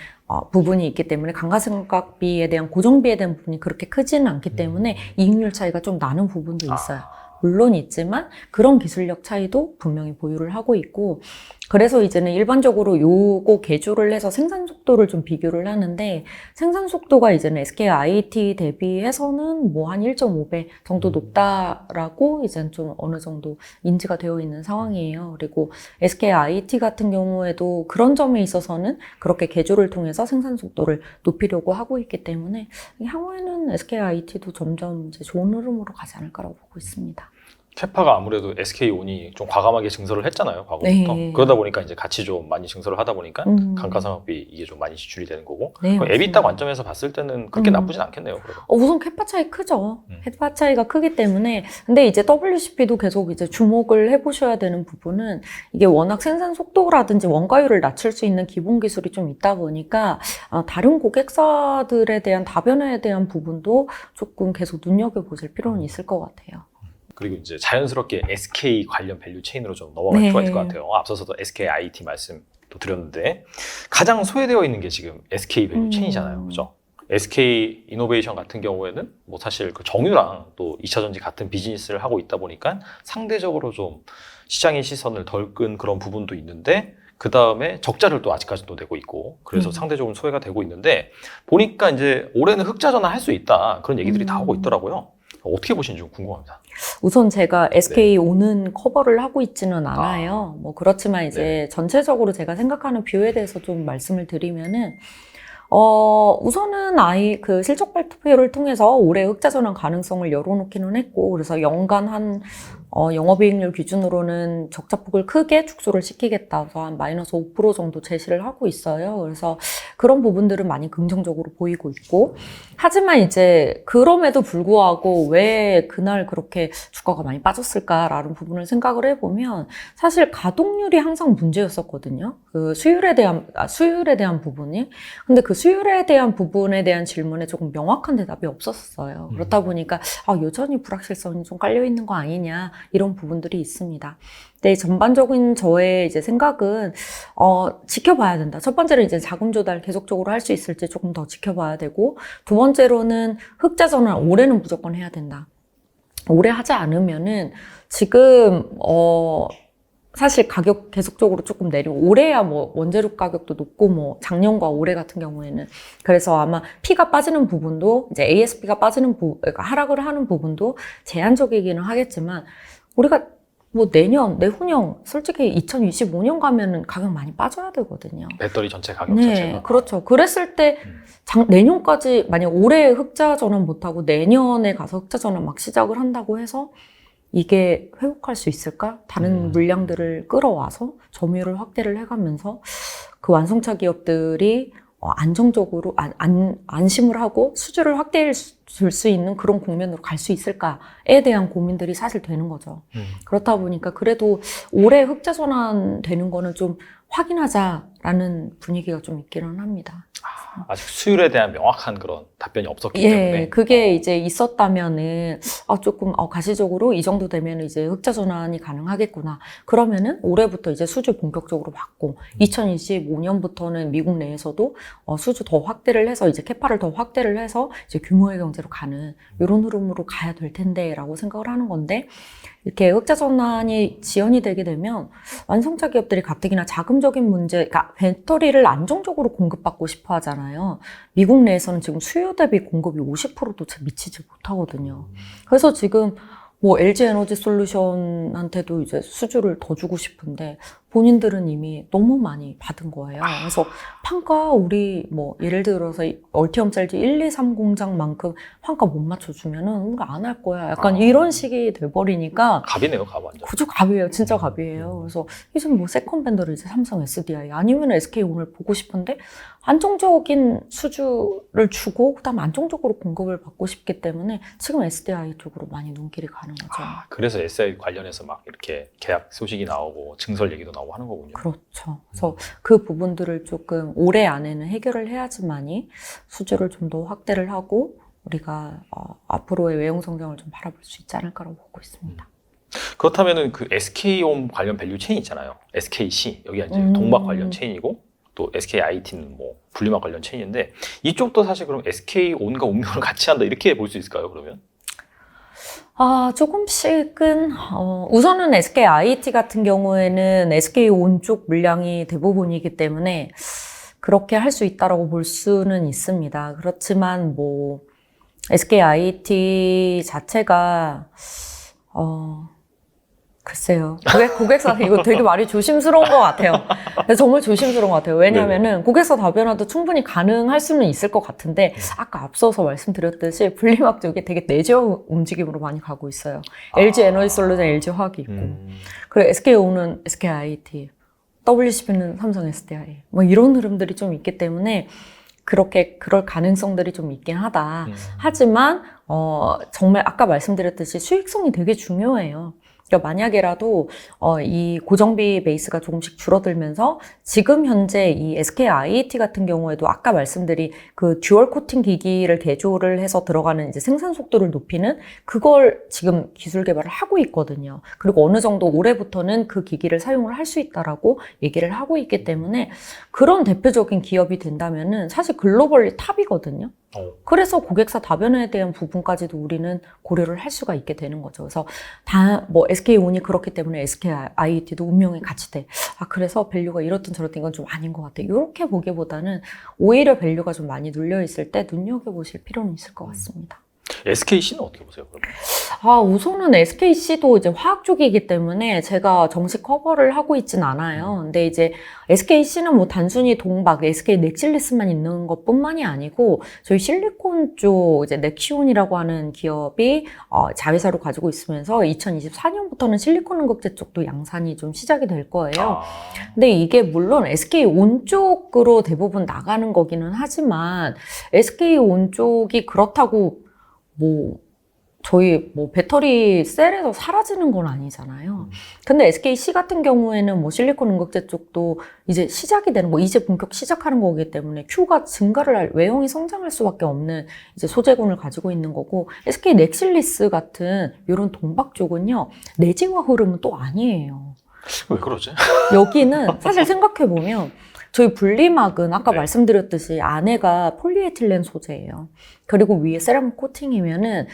Speaker 2: 부분이 있기 때문에 감가상각비에 대한 고정비에 대한 부분이 그렇게 크지는 않기 때문에 이익률 차이가 좀 나는 부분도 있어요. 물론 있지만 그런 기술력 차이도 분명히 보유를 하고 있고 그래서 이제는 일반적으로 요거 개조를 해서 생산 속도를 좀 비교를 하는데 생산 속도가 이제는 SK IT 대비해서는 뭐 한 1.5배 정도 높다라고 이제는 좀 어느 정도 인지가 되어 있는 상황이에요. 그리고 SK IT 같은 경우에도 그런 점에 있어서는 그렇게 개조를 통해서 생산 속도를 높이려고 하고 있기 때문에 향후에는 SK IT도 점점 이제 좋은 흐름으로 가지 않을까라고 보고 있습니다.
Speaker 1: 캐파가 아무래도 SK온이 좀 과감하게 증설을 했잖아요, 과거부터.
Speaker 2: 네.
Speaker 1: 그러다 보니까 이제 같이 좀 많이 증설을 하다 보니까 감가상각비 이게 좀 많이 지출이 되는 거고.
Speaker 2: 네,
Speaker 1: 그럼 에비타 관점에서 봤을 때는 그렇게 나쁘진 않겠네요, 그래도.
Speaker 2: 우선 캐파 차이 크죠. 캐파 차이가 크기 때문에. 근데 이제 WCP도 계속 이제 주목을 해보셔야 되는 부분은 이게 워낙 생산 속도라든지 원가율을 낮출 수 있는 기본 기술이 좀 있다 보니까 다른 고객사들에 대한 다변화에 대한 부분도 조금 계속 눈여겨보실 필요는 있을 것 같아요.
Speaker 1: 그리고 이제 자연스럽게 SK 관련 밸류 체인으로 좀 넘어갈 필요가 있을 것 같아요. 앞서서도 SK IT 말씀도 드렸는데 가장 소외되어 있는 게 지금 SK 밸류 체인이잖아요, 그렇죠? SK 이노베이션 같은 경우에는 뭐 사실 그 정유랑 또 2차전지 같은 비즈니스를 하고 있다 보니까 상대적으로 좀 시장의 시선을 덜 끈 그런 부분도 있는데 그 다음에 적자를 또 아직까지도 내고 있고 그래서 상대적으로 소외가 되고 있는데 보니까 이제 올해는 흑자 전환할 수 있다 그런 얘기들이 나오고 있더라고요. 어떻게 보시는지 좀 궁금합니다.
Speaker 2: 우선 제가 SK온은 커버를 하고 있지는 않아요. 뭐 그렇지만 이제 전체적으로 제가 생각하는 뷰에 대해서 좀 말씀을 드리면은 우선은 그 실적 발표를 통해서 올해 흑자 전환 가능성을 열어놓기는 했고, 그래서 연간 한 영업이익률 기준으로는 적자폭을 크게 축소를 시키겠다. 그래서 한 마이너스 5% 정도 제시를 하고 있어요. 그래서 그런 부분들은 많이 긍정적으로 보이고 있고. 하지만 이제 그럼에도 불구하고 왜 그날 그렇게 주가가 많이 빠졌을까라는 부분을 생각을 해보면 사실 가동률이 항상 문제였었거든요. 그 수율에 대한 부분이. 근데 그 수율에 대한 부분에 대한 질문에 조금 명확한 대답이 없었어요. 그렇다 보니까 여전히 불확실성이 좀 깔려 있는 거 아니냐 이런 부분들이 있습니다. 근데 전반적인 저의 이제 생각은 지켜봐야 된다. 첫 번째는 이제 자금 조달 계속적으로 할 수 있을지 조금 더 지켜봐야 되고, 두 번째로는 흑자 전환 올해는 무조건 해야 된다. 올해 하지 않으면은 지금 사실 가격 계속적으로 조금 내리고, 올해야 뭐 원재료 가격도 높고, 뭐 작년과 올해 같은 경우에는. 그래서 아마 P가 빠지는 부분도, 이제 ASP가 그러니까 하락을 하는 부분도 제한적이기는 하겠지만, 우리가 뭐 내후년, 솔직히 2025년 가면은 가격 많이 빠져야 되거든요.
Speaker 1: 배터리 전체 가격
Speaker 2: 네,
Speaker 1: 자체가.
Speaker 2: 그렇죠. 그랬을 때 내년까지 만약 올해 흑자 전환 못하고 내년에 가서 흑자 전환 막 시작을 한다고 해서 이게 회복할 수 있을까? 다른 물량들을 끌어와서 점유율을 확대를 해가면서 그 완성차 기업들이 안정적으로 안심을 하고 수주를 확대해 줄 수 있는 그런 국면으로 갈 수 있을까에 대한 고민들이 사실 되는 거죠. 그렇다 보니까 그래도 올해 흑자 전환 되는 거는 좀 확인하자라는 분위기가 좀 있기는 합니다.
Speaker 1: 아직 수율에 대한 명확한 그런 답변이 없었기 때문에.
Speaker 2: 그게 이제 있었다면은 조금 가시적으로 이 정도 되면 이제 흑자 전환이 가능하겠구나. 그러면은 올해부터 이제 수주 본격적으로 받고 2025년부터는 미국 내에서도 수주 더 확대를 해서 이제 캐파를 더 확대를 해서 이제 규모의 경제로 가는 이런 흐름으로 가야 될 텐데라고 생각을 하는 건데, 이렇게 흑자 전환이 지연이 되게 되면 완성차 기업들이 가뜩이나 자금적인 문제, 그러니까 배터리를 안정적으로 공급받고 싶어 하잖아요. 미국 내에서는 지금 수요 대비 공급이 50%도 채 미치지 못하거든요. 그래서 지금 뭐 LG 에너지 솔루션한테도 이제 수주를 더 주고 싶은데 본인들은 이미 너무 많이 받은 거예요. 그래서 판가 우리 뭐 예를 들어서 얼티엄 셀지 1, 2, 3 공장만큼 판가 못 맞춰주면은 우리 안 할 거야. 약간 이런 식이 돼버리니까.
Speaker 1: 갑이네요, 갑 완전.
Speaker 2: 그죠, 갑이에요. 진짜 갑이에요. 그래서 이제 뭐 세컨 밴더를 이제 삼성 SDI 아니면 SK 오늘 보고 싶은데 안정적인 수주를 주고 그다음 안정적으로 공급을 받고 싶기 때문에 지금 SDI 쪽으로 많이 눈길이 가는 거죠.
Speaker 1: 그래서 SI 관련해서 막 이렇게 계약 소식이 나오고 증설 얘기도 나오고 하는 거군요.
Speaker 2: 그렇죠. 그래서 그 부분들을 조금 올해 안에는 해결을 해야지만이 수주를 좀 더 확대를 하고 우리가 앞으로의 외형 성장을 좀 바라볼 수 있지 않을까라고 보고 있습니다.
Speaker 1: 그렇다면은 그 SK온 관련 밸류 체인 있잖아요. SKC 여기가 이제 동막 관련 체인이고 또 SKIT는 뭐 분리막 관련 체인인데 이쪽도 사실 그럼 SK온과 운명을 같이 한다 이렇게 볼 수 있을까요? 그러면?
Speaker 2: 조금씩은 우선은 SKIT 같은 경우에는 SK온 쪽 물량이 대부분이기 때문에 그렇게 할 수 있다라고 볼 수는 있습니다. 그렇지만 뭐 SKIT 자체가 글쎄요. 고객사 이거 되게 말이 조심스러운 것 같아요. 정말 조심스러운 것 같아요. 왜냐하면은 고객사 다변화도 충분히 가능할 수는 있을 것 같은데 아까 앞서서 말씀드렸듯이 분리막 쪽이 되게 내재형 움직임으로 많이 가고 있어요. LG 에너지 솔루션, LG 화학이 있고 그리고 SKO는 SKIT, WCP는 삼성 SDI 뭐 이런 흐름들이 좀 있기 때문에 그렇게 그럴 가능성들이 좀 있긴 하다. 하지만 정말 아까 말씀드렸듯이 수익성이 되게 중요해요. 그러니까 만약에라도 이 고정비 베이스가 조금씩 줄어들면서 지금 현재 이 SKIT 같은 경우에도 아까 말씀드린 그 듀얼 코팅 기기를 개조를 해서 들어가는 이제 생산 속도를 높이는 그걸 지금 기술 개발을 하고 있거든요. 그리고 어느 정도 올해부터는 그 기기를 사용을 할 수 있다라고 얘기를 하고 있기 때문에 그런 대표적인 기업이 된다면은 사실 글로벌리 탑이거든요. 그래서 고객사 다변화에 대한 부분까지도 우리는 고려를 할 수가 있게 되는 거죠. 그래서 뭐 SK온이 그렇기 때문에 SKIT도 운명의 같이 돼. 그래서 밸류가 이렇든 저렇든 건 좀 아닌 것 같아. 이렇게 보기보다는 오히려 밸류가 좀 많이 눌려 있을 때 눈여겨보실 필요는 있을 것 같습니다.
Speaker 1: SKC는 어떻게 보세요, 그러면?
Speaker 2: 우선은 SKC도 이제 화학 쪽이기 때문에 제가 정식 커버를 하고 있진 않아요. 근데 이제 SKC는 뭐 단순히 동박, SK 넥실리스만 있는 것 뿐만이 아니고 저희 실리콘 쪽 이제 넥시온이라고 하는 기업이 자회사로 가지고 있으면서 2024년부터는 실리콘 응급제 쪽도 양산이 좀 시작이 될 거예요. 근데 이게 물론 SK온 쪽으로 대부분 나가는 거기는 하지만 SK온 쪽이 그렇다고 저희 배터리 셀에서 사라지는 건 아니잖아요. 근데 SKC 같은 경우에는 실리콘 응급제 쪽도 이제 시작이 되는 이제 본격 시작하는 거기 때문에 Q가 외형이 성장할 수밖에 없는 이제 소재군을 가지고 있는 거고, SK 넥실리스 같은 이런 동박 쪽은요, 내재화 흐름은 또 아니에요.
Speaker 1: 왜 그러지?
Speaker 2: 여기는 사실 생각해보면 저희 분리막은 아까 말씀드렸듯이 안에가 폴리에틸렌 소재예요. 그리고 위에 세라믹 코팅이면은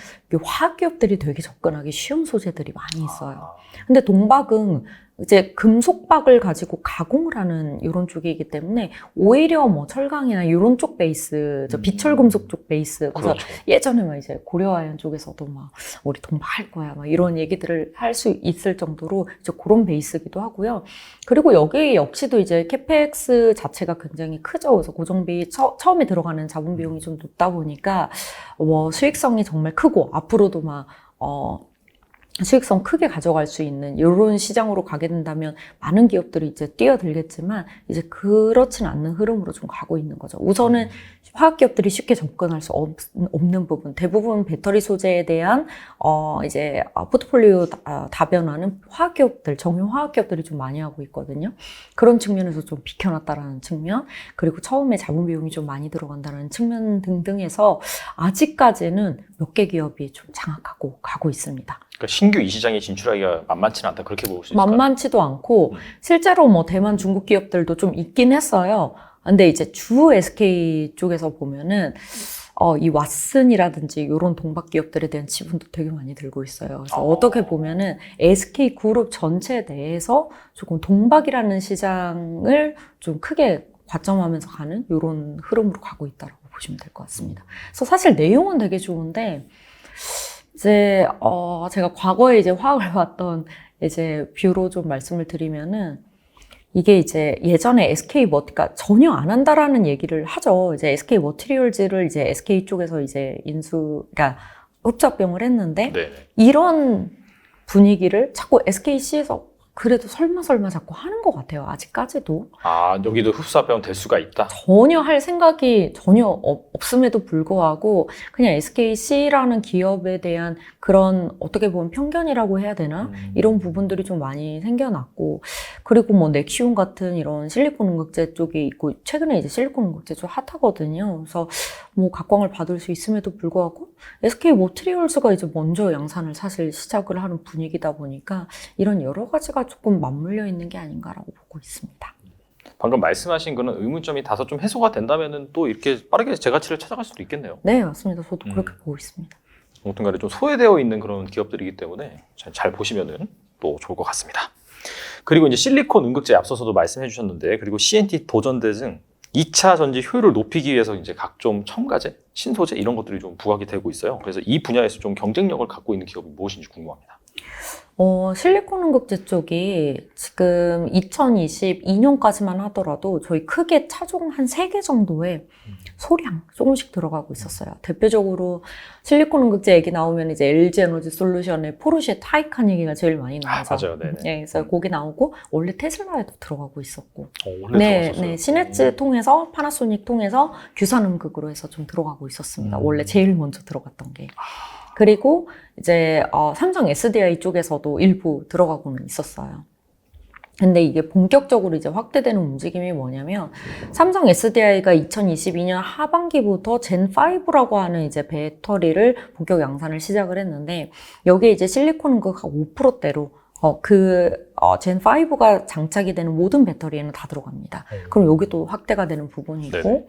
Speaker 2: 화학기업들이 되게 접근하기 쉬운 소재들이 많이 있어요. 근데 동박은 이제 금속박을 가지고 가공을 하는 이런 쪽이기 때문에 오히려 철강이나 이런 쪽 베이스, 비철 금속 쪽 베이스. 그래서
Speaker 1: 그렇죠.
Speaker 2: 예전에 이제 고려아연 쪽에서도 우리 동박 할 거야 이런 얘기들을 할 수 있을 정도로 이제 그런 베이스기도 하고요. 그리고 여기 역시도 이제 캐펙스 자체가 굉장히 크죠. 그래서 고정비 처음에 들어가는 자본 비용이 좀 높다 보니까 수익성이 정말 크고 앞으로도 수익성 크게 가져갈 수 있는 이런 시장으로 가게 된다면 많은 기업들이 이제 뛰어들겠지만 이제 그렇진 않는 흐름으로 좀 가고 있는 거죠. 우선은 화학 기업들이 쉽게 접근할 수 없는 부분, 대부분 배터리 소재에 대한 이제 포트폴리오 다변화는 화학 기업들, 정유 화학 기업들이 좀 많이 하고 있거든요. 그런 측면에서 좀 비켜놨다라는 측면, 그리고 처음에 자본 비용이 좀 많이 들어간다는 측면 등등에서 아직까지는 몇 개 기업이 좀 장악하고 가고 있습니다.
Speaker 1: 그러니까 신규 이 시장에 진출하기가 만만치는 않다, 그렇게 볼 수 있을까요?
Speaker 2: 만만치도 않고 실제로 대만 중국 기업들도 좀 있긴 했어요. 근데 이제 주 SK 쪽에서 보면은 이 왓슨이라든지 이런 동박 기업들에 대한 지분도 되게 많이 들고 있어요. 그래서 어떻게 보면은 SK 그룹 전체 내에서 조금 동박이라는 시장을 좀 크게 과점하면서 가는 이런 흐름으로 가고 있다고 보시면 될 것 같습니다. 그래서 사실 내용은 되게 좋은데 이제 제가 과거에 이제 화학을 봤던 이제 뷰로 좀 말씀을 드리면은 이게 이제 예전에 SK 그러니까 전혀 안 한다라는 얘기를 하죠. 이제 SK 머티리얼즈를 이제 SK 쪽에서 이제 그러니까 흡수합병을 했는데
Speaker 1: 네네.
Speaker 2: 이런 분위기를 자꾸 SKC에서 그래도 설마 자꾸 하는 것 같아요. 아직까지도.
Speaker 1: 여기도 흡수합병 될 수가 있다?
Speaker 2: 전혀 할 생각이 전혀 없음에도 불구하고 그냥 SKC라는 기업에 대한 그런 어떻게 보면 편견이라고 해야 되나? 이런 부분들이 좀 많이 생겨났고, 그리고 넥시온 같은 이런 실리콘 응급제 쪽이 있고, 최근에 이제 실리콘 응급제 쪽 핫하거든요. 그래서 각광을 받을 수 있음에도 불구하고 SK 머티리얼즈가 이제 먼저 양산을 사실 시작을 하는 분위기다 보니까 이런 여러 가지가 조금 맞물려 있는 게 아닌가라고 보고 있습니다.
Speaker 1: 방금 말씀하신 거는 의문점이 다소 좀 해소가 된다면은 또 이렇게 빠르게 제가치를 찾아갈 수도 있겠네요.
Speaker 2: 네, 맞습니다. 저도 그렇게 보고 있습니다.
Speaker 1: 아무튼 간에 좀 소외되어 있는 그런 기업들이기 때문에 잘 보시면은 또 좋을 것 같습니다. 그리고 이제 실리콘 응급제 앞서서도 말씀해 주셨는데, 그리고 CNT 도전대 등 2차 전지 효율을 높이기 위해서 이제 각종 첨가제, 신소재 이런 것들이 좀 부각이 되고 있어요. 그래서 이 분야에서 좀 경쟁력을 갖고 있는 기업이 무엇인지 궁금합니다.
Speaker 2: 실리콘 응급제 쪽이 지금 2022년까지만 하더라도 저희 크게 차종 한 3개 정도의 소량 조금씩 들어가고 있었어요. 대표적으로 실리콘 응급제 얘기 나오면 이제 LG 에너지 솔루션의 포르쉐 타이칸 얘기가 제일 많이 나와서.
Speaker 1: 맞아요. 네네.
Speaker 2: 네, 그래서 거기 나오고 원래 테슬라에도 들어가고 있었고.
Speaker 1: 원래 들어갔었어요.
Speaker 2: 네, 시네츠 통해서 파나소닉 통해서 규산 음극으로 해서 좀 들어가고 있었습니다. 원래 제일 먼저 들어갔던 게. 그리고 이제 삼성 SDI 쪽에서도 일부 들어가고는 있었어요. 근데 이게 본격적으로 이제 확대되는 움직임이 뭐냐면, 삼성 SDI가 2022년 하반기부터 젠5라고 하는 이제 배터리를 본격 양산을 시작을 했는데, 여기에 이제 실리콘 응극 5%대로 젠5가 장착이 되는 모든 배터리에는 다 들어갑니다. 그럼 여기도 확대가 되는 부분이 있고,
Speaker 1: 네네.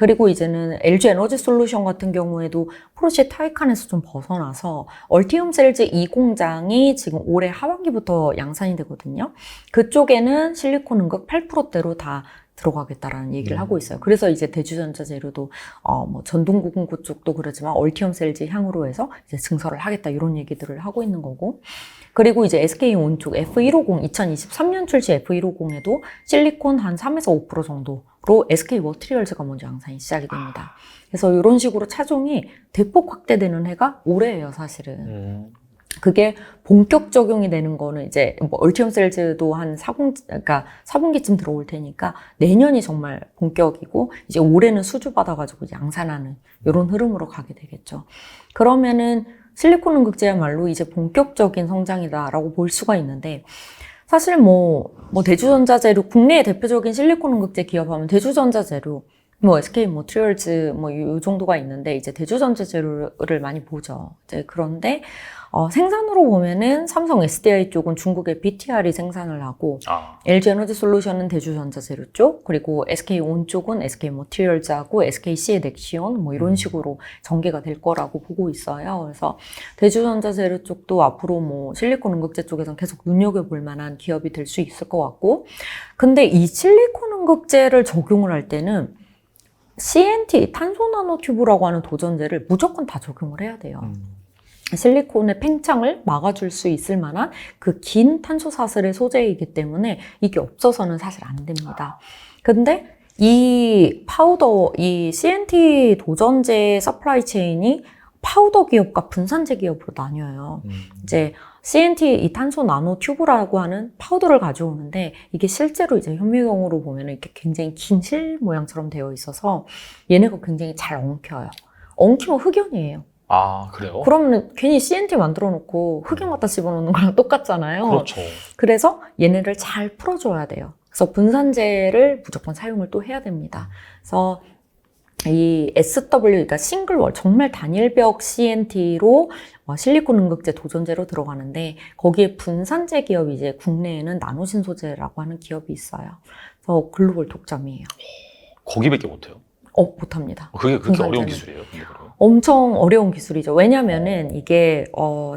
Speaker 2: 그리고 이제는 LG 에너지 솔루션 같은 경우에도 포르쉐 타이칸에서 좀 벗어나서 얼티움 셀즈 2공장이 지금 올해 하반기부터 양산이 되거든요. 그쪽에는 실리콘 응급 8%대로 다 들어가겠다라는 얘기를 하고 있어요. 그래서 이제 대주전자재료도 뭐 전동구공구 쪽도 그러지만 얼티움 셀즈 향으로 해서 이제 증설을 하겠다 이런 얘기들을 하고 있는 거고. 그리고 이제 SK온 쪽 F150 2023년 출시 F150에도 실리콘 한 3에서 5% 정도로 SK 머티리얼즈가 먼저 양산이 시작이 됩니다. 그래서 이런 식으로 차종이 대폭 확대되는 해가 올해예요, 사실은. 그게 본격 적용이 되는 거는 이제 뭐 얼티움 셀즈도 한 4분기쯤 들어올 테니까 내년이 정말 본격이고 이제 올해는 수주 받아가지고 양산하는 이런 흐름으로 가게 되겠죠. 그러면은 실리콘 응급제야말로 이제 본격적인 성장이다라고 볼 수가 있는데 사실 뭐 대주전자재료 국내의 대표적인 실리콘 응급제 기업하면 대주전자재료 뭐 SK 머티리얼즈 뭐 이 정도가 있는데 이제 대주전자재료를 많이 보죠. 이제 그런데 생산으로 보면은 삼성 SDI 쪽은 중국의 BTR이 생산을 하고 LG 에너지 솔루션은 대주전자재료 쪽 그리고 SK온 쪽은 SK 머티리얼즈하고 SKC의 넥시온 뭐 이런 식으로 전개가 될 거라고 보고 있어요. 그래서 대주전자재료 쪽도 앞으로 뭐 실리콘 응급제 쪽에서는 계속 눈여겨볼 만한 기업이 될 수 있을 것 같고 근데 이 실리콘 응급제를 적용을 할 때는 CNT, 탄소 나노 튜브라고 하는 도전제를 무조건 다 적용을 해야 돼요. 실리콘의 팽창을 막아줄 수 있을 만한 그 긴 탄소 사슬의 소재이기 때문에 이게 없어서는 사실 안 됩니다. 근데 이 CNT 도전제 서플라이 체인이 파우더 기업과 분산제 기업으로 나뉘어요. 이제 CNT 이 탄소 나노 튜브라고 하는 파우더를 가져오는데 이게 실제로 이제 현미경으로 보면 이렇게 굉장히 긴 실 모양처럼 되어 있어서 얘네가 굉장히 잘 엉켜요. 엉키면 흑연이에요.
Speaker 1: 아, 그래요?
Speaker 2: 그러면 괜히 CNT 만들어 놓고 흑연 갖다 집어넣는 거랑 똑같잖아요.
Speaker 1: 그렇죠.
Speaker 2: 그래서 얘네를 잘 풀어줘야 돼요. 그래서 분산제를 무조건 사용을 또 해야 됩니다. 그래서 이 SW, 그러니까 싱글월, 정말 단일벽 CNT로 실리콘 응급제 도전제로 들어가는데 거기에 분산제 기업이 이제 국내에는 나노신소재라고 하는 기업이 있어요. 그래서 글로벌 독점이에요.
Speaker 1: 거기밖에 못해요?
Speaker 2: 못합니다.
Speaker 1: 그게 그렇게
Speaker 2: 분산제는.
Speaker 1: 어려운 기술이에요? 근데 그러면?
Speaker 2: 엄청 어려운 기술이죠. 왜냐면은 이게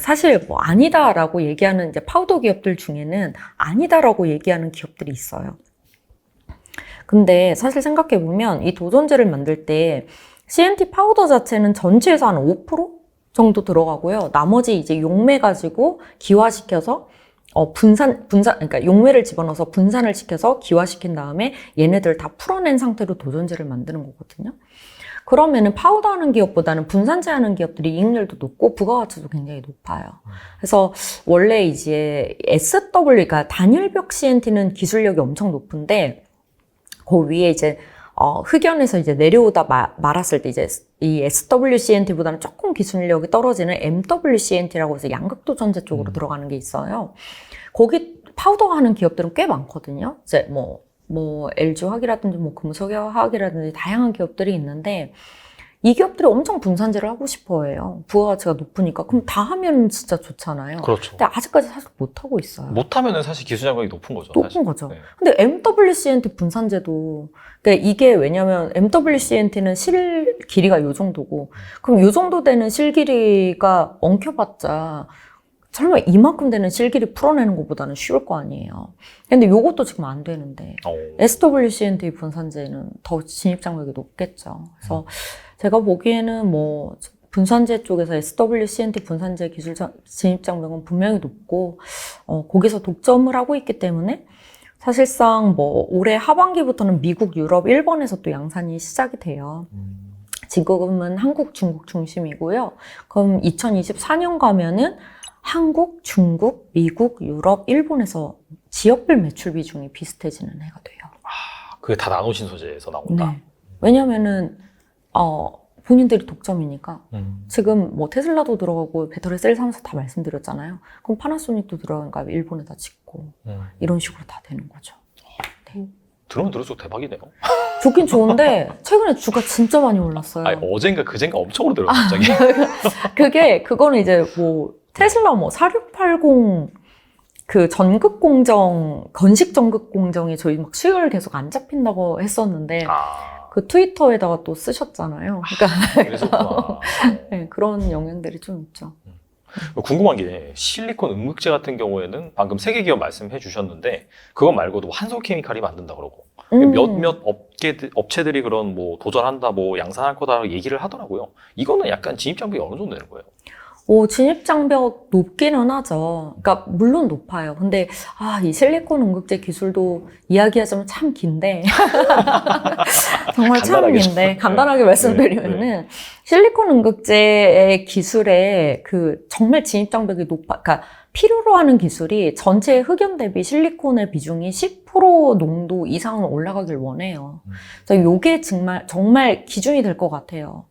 Speaker 2: 사실 뭐 아니다라고 얘기하는 이제 파우더 기업들 중에는 아니다라고 얘기하는 기업들이 있어요. 근데 사실 생각해보면 이 도전제를 만들 때 CNT 파우더 자체는 전체에서 한 5% 정도 들어가고요. 나머지 이제 용매 가지고 기화시켜서 그러니까 용매를 집어넣어서 분산을 시켜서 기화시킨 다음에 얘네들 다 풀어낸 상태로 도전제를 만드는 거거든요. 그러면은 파우더 하는 기업보다는 분산제 하는 기업들이 이익률도 높고 부가가치도 굉장히 높아요. 그래서 원래 이제 SW, 그러니까 단일벽 CNT는 기술력이 엄청 높은데 그 위에 이제 흑연에서 이제 내려오다 말았을 때 이제 이 SWCNT보다는 조금 기술력이 떨어지는 MWCNT라고 해서 양극도 전제 쪽으로 들어가는 게 있어요. 거기 파우더 하는 기업들은 꽤 많거든요. 이제 뭐 LG 화학이라든지 뭐 금속화학이라든지 다양한 기업들이 있는데 이 기업들이 엄청 분산제를 하고 싶어 해요. 부가가치가 높으니까. 그럼 다 하면 진짜 좋잖아요.
Speaker 1: 그렇죠.
Speaker 2: 근데 아직까지 사실 못하고 있어요.
Speaker 1: 못하면은 사실 기술 자격이 높은 거죠.
Speaker 2: 높은
Speaker 1: 사실.
Speaker 2: 거죠.
Speaker 1: 네.
Speaker 2: 근데 MWCNT 분산제도, 그러니까 이게 왜냐면 MWCNT는 실 길이가 요 정도고, 그럼 요 정도 되는 실 길이가 엉켜봤자, 설마 이만큼 되는 실 길이 풀어내는 것보다는 쉬울 거 아니에요. 근데 요것도 지금 안 되는데, SWCNT 분산제는 더 진입 장벽이 높겠죠. 그래서 제가 보기에는 뭐, 분산제 쪽에서 SWCNT 분산제 기술 진입 장벽은 분명히 높고 거기서 독점을 하고 있기 때문에 사실상 뭐 올해 하반기부터는 미국, 유럽, 일본에서 또 양산이 시작이 돼요. 지금은 한국, 중국 중심이고요. 그럼 2024년 가면은 한국, 중국, 미국, 유럽, 일본에서 지역별 매출 비중이 비슷해지는 해가 돼요.
Speaker 1: 아, 그게 다 나노신 소재에서 나온다.
Speaker 2: 네. 왜냐면은 본인들이 독점이니까 지금 뭐 테슬라도 들어가고 배터리 셀 사면서 다 말씀드렸잖아요. 그럼 파나소닉도 들어가니까 일본에다 짓고 이런 식으로 다 되는 거죠. 네.
Speaker 1: 들으면 들을수록 대박이네요.
Speaker 2: 좋긴 좋은데 최근에 주가 진짜 많이 올랐어요.
Speaker 1: 아니, 어젠가 그젠가 엄청 오르더라고요, 갑자기.
Speaker 2: 그거는 이제 뭐 테슬라 뭐 4680 그 전극 공정, 건식 전극 공정이 저희 막 수요일 계속 안 잡힌다고 했었는데 그 트위터에다가 또 쓰셨잖아요. 그러니까
Speaker 1: 그래서
Speaker 2: 네, 그런 영향들이 좀 있죠.
Speaker 1: 궁금한 게 실리콘 음극재 같은 경우에는 방금 세계 기업 말씀해 주셨는데 그거 말고도 한솔케미칼이 만든다 그러고 몇몇 업체들이 그런 뭐 도전한다, 뭐 양산할 거다 얘기를 하더라고요. 이거는 약간 진입 장벽이 어느 정도 되는 거예요?
Speaker 2: 진입 장벽 높기는 하죠. 그러니까 물론 높아요. 근데 이 실리콘 음극재 기술도 이야기하자면 참 긴데 정말 참 긴데 간단하게 말씀드리면은 실리콘 음극재의 기술에 그 정말 진입 장벽이 그러니까 필요로 하는 기술이 전체 흑연 대비 실리콘의 비중이 10% 농도 이상은 올라가길 원해요. 그래서 이게 정말 기준이 될 것 같아요.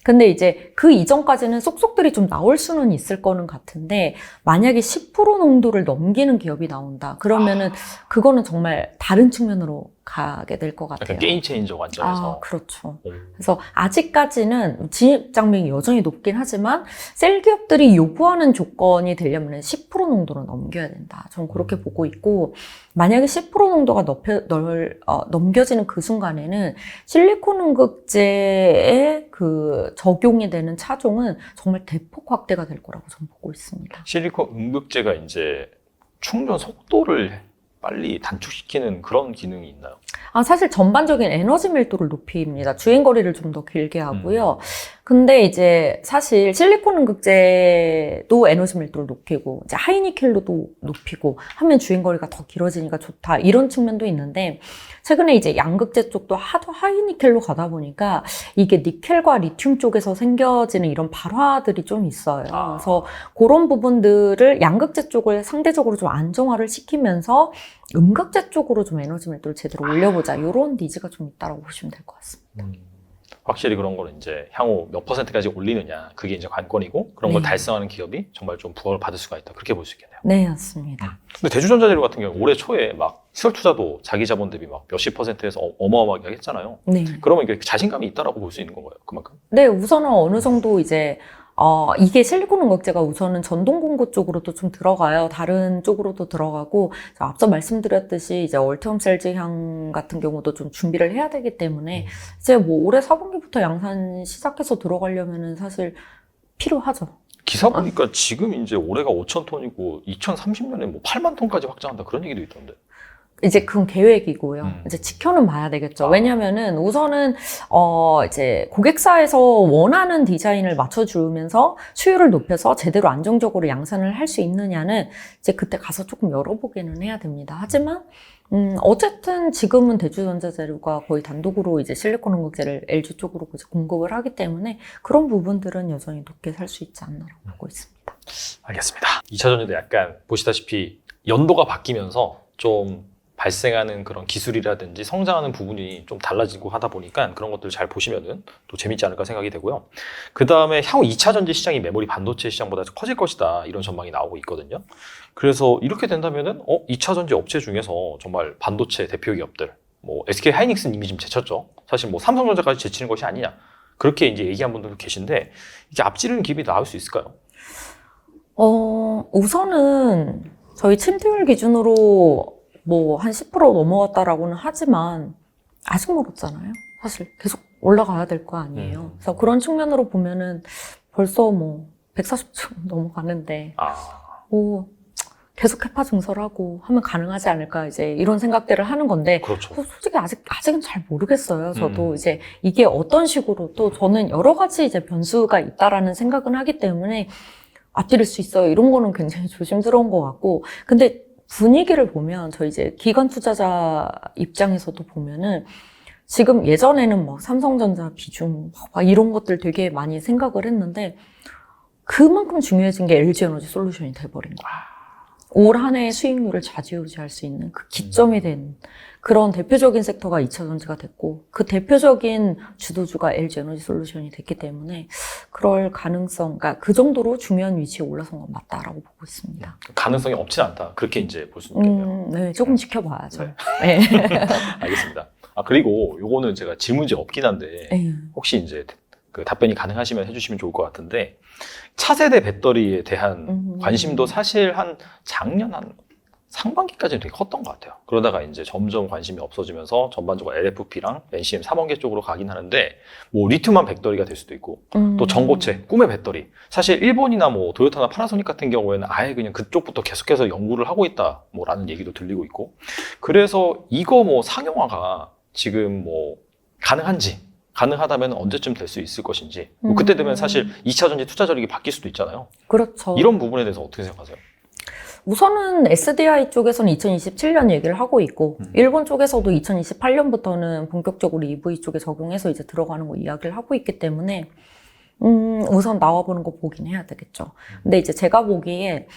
Speaker 2: 근데 이제 그 이전까지는 쏙쏙들이 좀 나올 수는 있을 거는 같은데 만약에 10% 농도를 넘기는 기업이 나온다. 그러면은 그거는 정말 다른 측면으로 가게 될 것 같아요.
Speaker 1: 약간 게임 체인저 관점에서.
Speaker 2: 그렇죠. 그래서 아직까지는 진입 장벽이 여전히 높긴 하지만 셀 기업들이 요구하는 조건이 되려면 10% 농도를 넘겨야 된다. 저는 그렇게 보고 있고 만약에 10% 농도가 넘겨지는 그 순간에는 실리콘 음극재에 그 적용이 되는 차종은 정말 대폭 확대가 될 거라고 저는 보고 있습니다.
Speaker 1: 실리콘 음극재가 이제 충전 속도를 빨리 단축시키는 그런 기능이 있나요?
Speaker 2: 사실 전반적인 에너지 밀도를 높입니다. 주행거리를 좀 더 길게 하고요. 근데 이제 사실 실리콘 음극재도 에너지 밀도를 높이고 이제 하이니켈로도 높이고 하면 주행거리가 더 길어지니까 좋다. 이런 측면도 있는데 최근에 이제 양극재 쪽도 하도 하이니켈로 가다 보니까 이게 니켈과 리튬 쪽에서 생겨지는 이런 발화들이 좀 있어요. 그래서 그런 부분들을 양극재 쪽을 상대적으로 좀 안정화를 시키면서 음극재 쪽으로 좀 에너지 밀도를 제대로 올려보자. 이런 니즈가 좀 있다고 보시면 될 것 같습니다.
Speaker 1: 확실히 그런 거는 이제 향후 몇 %까지 올리느냐 그게 이제 관건이고 그런 걸 달성하는 기업이 정말 좀 부각을 받을 수가 있다. 그렇게 볼 수 있겠네요.
Speaker 2: 네, 맞습니다.
Speaker 1: 근데 대주전자재료 같은 경우 올해 초에 막 시설 투자도 자기 자본 대비 막 몇십 %에서 어마어마하게 했잖아요.
Speaker 2: 네.
Speaker 1: 그러면 이게 자신감이 있다라고 볼 수 있는 건가요? 그만큼?
Speaker 2: 네, 우선은 어느 정도 이제 이게 실리콘 음극재가 우선은 전동 공구 쪽으로도 좀 들어가요. 다른 쪽으로도 들어가고, 앞서 말씀드렸듯이 이제 얼티엄 셀즈향 같은 경우도 좀 준비를 해야 되기 때문에, 이제 뭐 올해 4분기부터 양산 시작해서 들어가려면은 사실 필요하죠.
Speaker 1: 기사 보니까 지금 이제 올해가 5,000톤이고 2030년에 뭐 8만 톤까지 확장한다 그런 얘기도 있던데.
Speaker 2: 이제 그건 계획이고요. 이제 지켜는 봐야 되겠죠. 왜냐면은 우선은, 이제 고객사에서 원하는 디자인을 맞춰주면서 수요를 높여서 제대로 안정적으로 양산을 할 수 있느냐는 이제 그때 가서 조금 열어보기는 해야 됩니다. 하지만, 어쨌든 지금은 대주전자재료가 거의 단독으로 이제 실리콘 음극재를 LG 쪽으로 이제 공급을 하기 때문에 그런 부분들은 여전히 높게 살 수 있지 않나라고 보고 있습니다.
Speaker 1: 알겠습니다. 2차 전지도 약간 보시다시피 연도가 바뀌면서 좀 발생하는 그런 기술이라든지 성장하는 부분이 좀 달라지고 하다 보니까 그런 것들 잘 보시면은 또 재밌지 않을까 생각이 되고요. 그 다음에 향후 2차 전지 시장이 메모리 반도체 시장보다 커질 것이다 이런 전망이 나오고 있거든요. 그래서 이렇게 된다면은 2차 전지 업체 중에서 정말 반도체 대표 기업들 뭐 SK 하이닉스는 이미 지금 제쳤죠. 사실 뭐 삼성전자까지 제치는 것이 아니냐 그렇게 이제 얘기한 분들도 계신데 이게 앞지르는 기업이 나올 수 있을까요?
Speaker 2: 우선은 저희 침투율 기준으로 뭐 한 10% 넘어갔다라고는 하지만 아직 멀었잖아요. 사실 계속 올라가야 될 거 아니에요. 그래서 그런 측면으로 보면은 벌써 뭐 140점 넘어가는데 뭐 계속 캐파 증설하고 하면 가능하지 않을까 이제 이런 생각들을 하는 건데
Speaker 1: 그렇죠.
Speaker 2: 솔직히 아직은 잘 모르겠어요. 저도 이제 이게 어떤 식으로 또 저는 여러 가지 이제 변수가 있다라는 생각은 하기 때문에 앞뒤를 수 있어요. 이런 거는 굉장히 조심스러운 것 같고 근데 분위기를 보면 저희 이제 기관 투자자 입장에서도 보면은 지금 예전에는 막 삼성전자 비중 막 이런 것들 되게 많이 생각을 했는데 그만큼 중요해진 게 LG에너지 솔루션이 돼버린 거예요. 올 한 해의 수익률을 좌지우지할 수 있는 그 기점이 된 그런 대표적인 섹터가 2차 전지가 됐고 그 대표적인 주도주가 LG에너지 솔루션이 됐기 때문에 그럴 가능성, 그러니까 그 정도로 중요한 위치에 올라선 건 맞다라고 보고 있습니다.
Speaker 1: 가능성이 없진 않다. 그렇게 이제 볼 수 있겠네요.
Speaker 2: 네, 조금 지켜봐야죠.
Speaker 1: 네. 알겠습니다. 관리고 요거는 제가 질문지 없긴 한데 혹시 이제 그 답변이 가능하시면 해주시면 좋을 것 같은데 차세대 배터리에 대한 관심도 사실 한 작년 한 상반기까지는 되게 컸던 것 같아요. 그러다가 이제 점점 관심이 없어지면서 전반적으로 LFP랑 NCM 3원계 쪽으로 가긴 하는데, 뭐 리튬만 배터리가 될 수도 있고, 또 전고체, 꿈의 배터리. 사실 일본이나 뭐 도요타나 파나소닉 같은 경우에는 아예 그냥 그쪽부터 계속해서 연구를 하고 있다, 뭐 라는 얘기도 들리고 있고. 그래서 이거 뭐 상용화가 지금 뭐 가능한지, 가능하다면 언제쯤 될 수 있을 것인지, 뭐 그때 되면 사실 2차 전지 투자 전략이 바뀔 수도 있잖아요.
Speaker 2: 그렇죠.
Speaker 1: 이런 부분에 대해서 어떻게 생각하세요?
Speaker 2: 우선은 SDI 쪽에서는 2027년 얘기를 하고 있고, 일본 쪽에서도 2028년부터는 본격적으로 EV 쪽에 적용해서 이제 들어가는 거 이야기를 하고 있기 때문에, 우선 나와보는 거 보긴 해야 되겠죠. 근데 이제 제가 보기에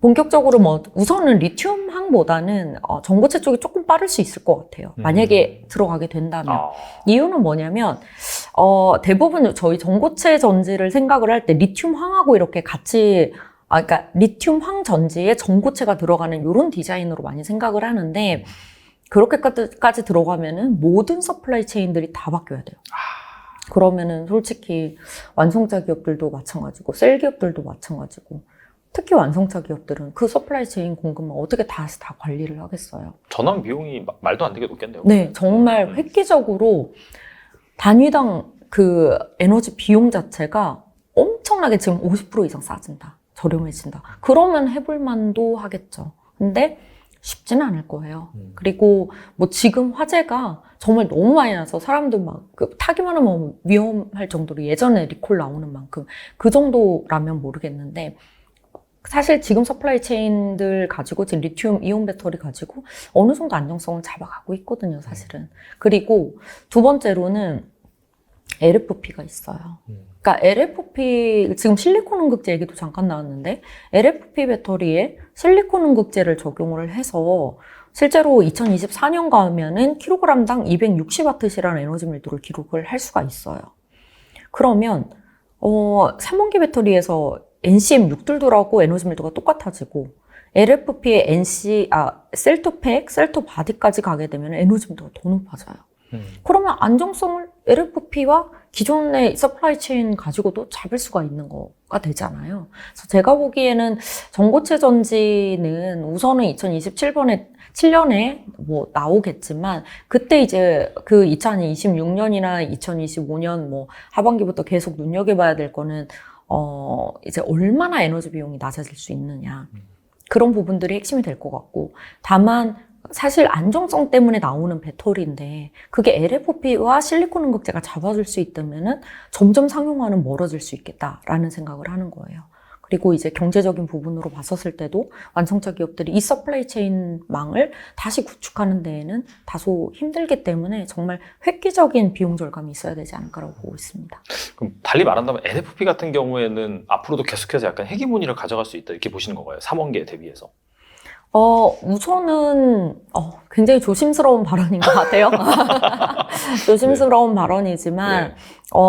Speaker 2: 본격적으로 뭐, 우선은 리튬항보다는 전고체 쪽이 조금 빠를 수 있을 것 같아요. 만약에 들어가게 된다면. 이유는 뭐냐면, 대부분 저희 전고체 전지를 생각을 할 때 리튬항하고 이렇게 같이 그러니까 리튬황 전지에 전고체가 들어가는 이런 디자인으로 많이 생각을 하는데, 그렇게까지 들어가면은 모든 서플라이 체인들이 다 바뀌어야 돼요. 그러면은 솔직히 완성차 기업들도 마찬가지고 셀 기업들도 마찬가지고, 특히 완성차 기업들은 그 서플라이 체인 공급만 어떻게 다 관리를 하겠어요.
Speaker 1: 전환 비용이 말도 안 되게 높겠네요.
Speaker 2: 네, 정말 획기적으로 단위당 그 에너지 비용 자체가 엄청나게 지금 50% 이상 싸진다. 저렴해진다. 그러면 해볼 만도 하겠죠. 근데 쉽지는 않을 거예요. 그리고 뭐 지금 화재가 정말 너무 많이 나서 사람들 막 타기만 하면 위험할 정도로 예전에 리콜 나오는 만큼 그 정도라면 모르겠는데, 사실 지금 서플라이 체인들 가지고 지금 리튬 이온 배터리 가지고 어느 정도 안정성을 잡아가고 있거든요, 사실은. 그리고 두 번째로는 LFP가 있어요. 그러니까 LFP, 지금 실리콘 응급제 얘기도 잠깐 나왔는데, LFP 배터리에 실리콘 응급제를 적용을 해서 실제로 2024년 가면은 킬로그램당 260와트시라는 에너지 밀도를 기록을 할 수가 있어요. 그러면 3원기 배터리에서 NCM6들도라고 에너지 밀도가 똑같아지고, LFP의 셀토팩, 셀토 바디까지 가게 되면 에너지 밀도가 더 높아져요. 그러면 안정성을 LFP와 기존의 서플라이 체인 가지고도 잡을 수가 있는 거가 되잖아요. 그래서 제가 보기에는 전고체 전지는 우선은 2027년에 뭐 나오겠지만, 그때 이제 그 2026년이나 2025년 뭐 하반기부터 계속 눈여겨봐야 될 거는 이제 얼마나 에너지 비용이 낮아질 수 있느냐. 그런 부분들이 핵심이 될 것 같고, 다만 사실 안정성 때문에 나오는 배터리인데 그게 LFP와 실리콘 응급제가 잡아줄 수 있다면은 점점 상용화는 멀어질 수 있겠다라는 생각을 하는 거예요. 그리고 이제 경제적인 부분으로 봤었을 때도 완성차 기업들이 이 서플라이 체인망을 다시 구축하는 데에는 다소 힘들기 때문에 정말 획기적인 비용 절감이 있어야 되지 않을까라고 보고 있습니다.
Speaker 1: 그럼 달리 말한다면 LFP 같은 경우에는 앞으로도 계속해서 약간 헤게모니를 가져갈 수 있다, 이렇게 보시는 건가요? 3원계에 대비해서?
Speaker 2: 우선은, 굉장히 조심스러운 발언인 것 같아요. 조심스러운 발언이지만,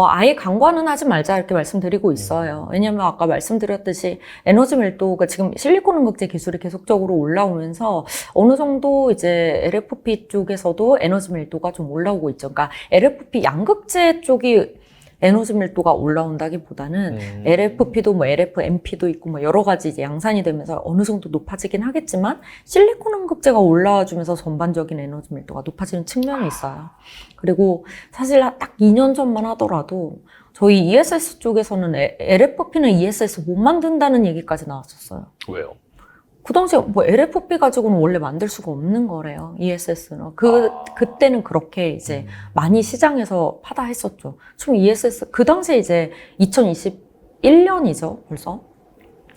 Speaker 2: 아예 강과는 하지 말자, 이렇게 말씀드리고 있어요. 왜냐면 아까 말씀드렸듯이 에너지 밀도가 지금 실리콘 응급제 기술이 계속적으로 올라오면서 어느 정도 이제 LFP 쪽에서도 에너지 밀도가 좀 올라오고 있죠. 그러니까 LFP 양극재 쪽이 에너지 밀도가 올라온다기보다는 LFP도 뭐 LFMP도 있고 뭐 여러 가지 이제 양산이 되면서 어느 정도 높아지긴 하겠지만, 실리콘 응급제가 올라와주면서 전반적인 에너지 밀도가 높아지는 측면이 있어요. 그리고 사실 딱 2년 전만 하더라도 저희 ESS 쪽에서는 LFP는 ESS 못 만든다는 얘기까지 나왔었어요.
Speaker 1: 왜요?
Speaker 2: 그 당시에 뭐 LFP 가지고는 원래 만들 수가 없는 거래요, ESS는. 그때는 그렇게 이제 많이 시장에서 파다했었죠. 지금 ESS, 그 당시에 이제 2021년이죠, 벌써.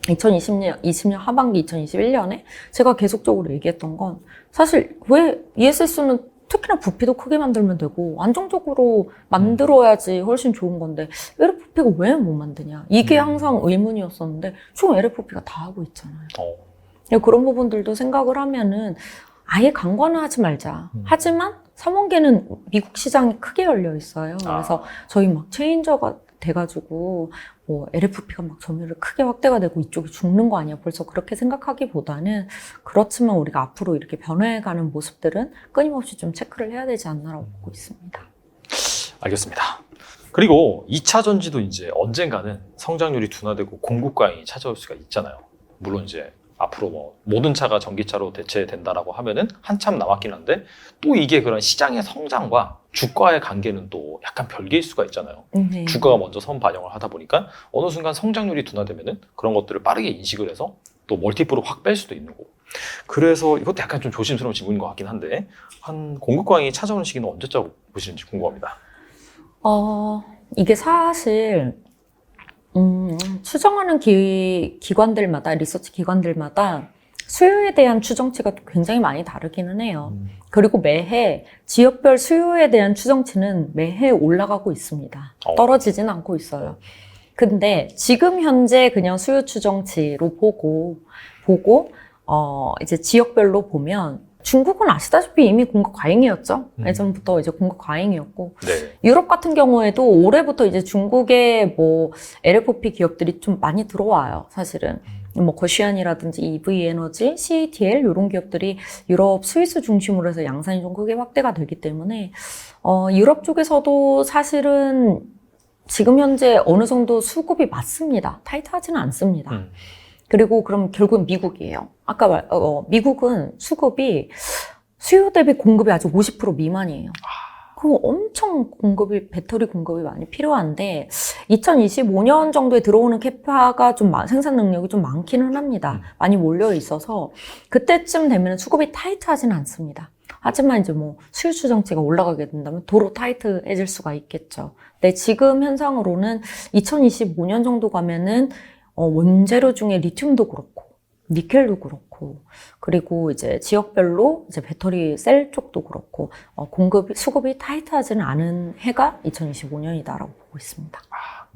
Speaker 2: 2020년 하반기 2021년에 제가 계속적으로 얘기했던 건, 사실 왜 ESS는 특히나 부피도 크게 만들면 되고 안정적으로 만들어야지 훨씬 좋은 건데 LFP가 왜 못 만드냐, 이게 항상 의문이었었는데 지금 LFP가 다 하고 있잖아요. 그런 부분들도 생각을 하면은 아예 강과는 하지 말자. 하지만 3원계는 미국 시장이 크게 열려 있어요. 그래서 저희 막 체인저가 돼가지고 뭐 LFP가 막 점유율이 크게 확대가 되고 이쪽이 죽는 거 아니야, 벌써 그렇게 생각하기보다는, 그렇지만 우리가 앞으로 이렇게 변해가는 모습들은 끊임없이 좀 체크를 해야 되지 않나라고 보고 있습니다.
Speaker 1: 알겠습니다. 그리고 2차 전지도 이제 언젠가는 성장률이 둔화되고 공급 과잉이 찾아올 수가 있잖아요. 물론 이제 앞으로 뭐 모든 차가 전기차로 대체된다라고 하면은 한참 남았긴 한데 또 이게 그런 시장의 성장과 주가의 관계는 또 약간 별개일 수가 있잖아요.
Speaker 2: 네.
Speaker 1: 주가가 먼저 선반영을 하다 보니까 어느 순간 성장률이 둔화되면은 그런 것들을 빠르게 인식을 해서 또 멀티플로 확 뺄 수도 있는 거고. 그래서 이것도 약간 좀 조심스러운 지문인 것 같긴 한데 한 공급광이 찾아오는 시기는 언제쯤 보시는지 궁금합니다.
Speaker 2: 이게 사실 추정하는 기관들마다, 리서치 기관들마다 수요에 대한 추정치가 굉장히 많이 다르기는 해요. 그리고 매해 지역별 수요에 대한 추정치는 매해 올라가고 있습니다. 떨어지진 않고 있어요. 근데 지금 현재 그냥 수요 추정치로 보고 이제 지역별로 보면 중국은 아시다시피 이미 공급 과잉이었죠. 예전부터 이제 공급 과잉이었고.
Speaker 1: 네.
Speaker 2: 유럽 같은 경우에도 올해부터 이제 중국의 뭐 LFP 기업들이 좀 많이 들어와요, 사실은. 뭐 거시안이라든지 EV에너지, CATL 이런 기업들이 유럽 스위스 중심으로 해서 양산이 좀 크게 확대가 되기 때문에 유럽 쪽에서도 사실은 지금 현재 어느 정도 수급이 맞습니다. 타이트하지는 않습니다. 그리고 그럼 결국은 미국이에요. 아까 미국은 수급이 수요 대비 공급이 아직 50% 미만이에요. 그럼 엄청 배터리 공급이 많이 필요한데 2025년 정도에 들어오는 캐파가 좀 생산 능력이 좀 많기는 합니다. 많이 몰려 있어서 그때쯤 되면 수급이 타이트하지는 않습니다. 하지만 이제 뭐 수요 추정치가 올라가게 된다면 도로 타이트해질 수가 있겠죠. 근데 지금 현상으로는 2025년 정도 가면은 원재료 중에 리튬도 그렇고, 니켈도 그렇고, 그리고 이제 지역별로 이제 배터리 셀 쪽도 그렇고, 수급이 타이트하지는 않은 해가 2025년이다라고 보고 있습니다.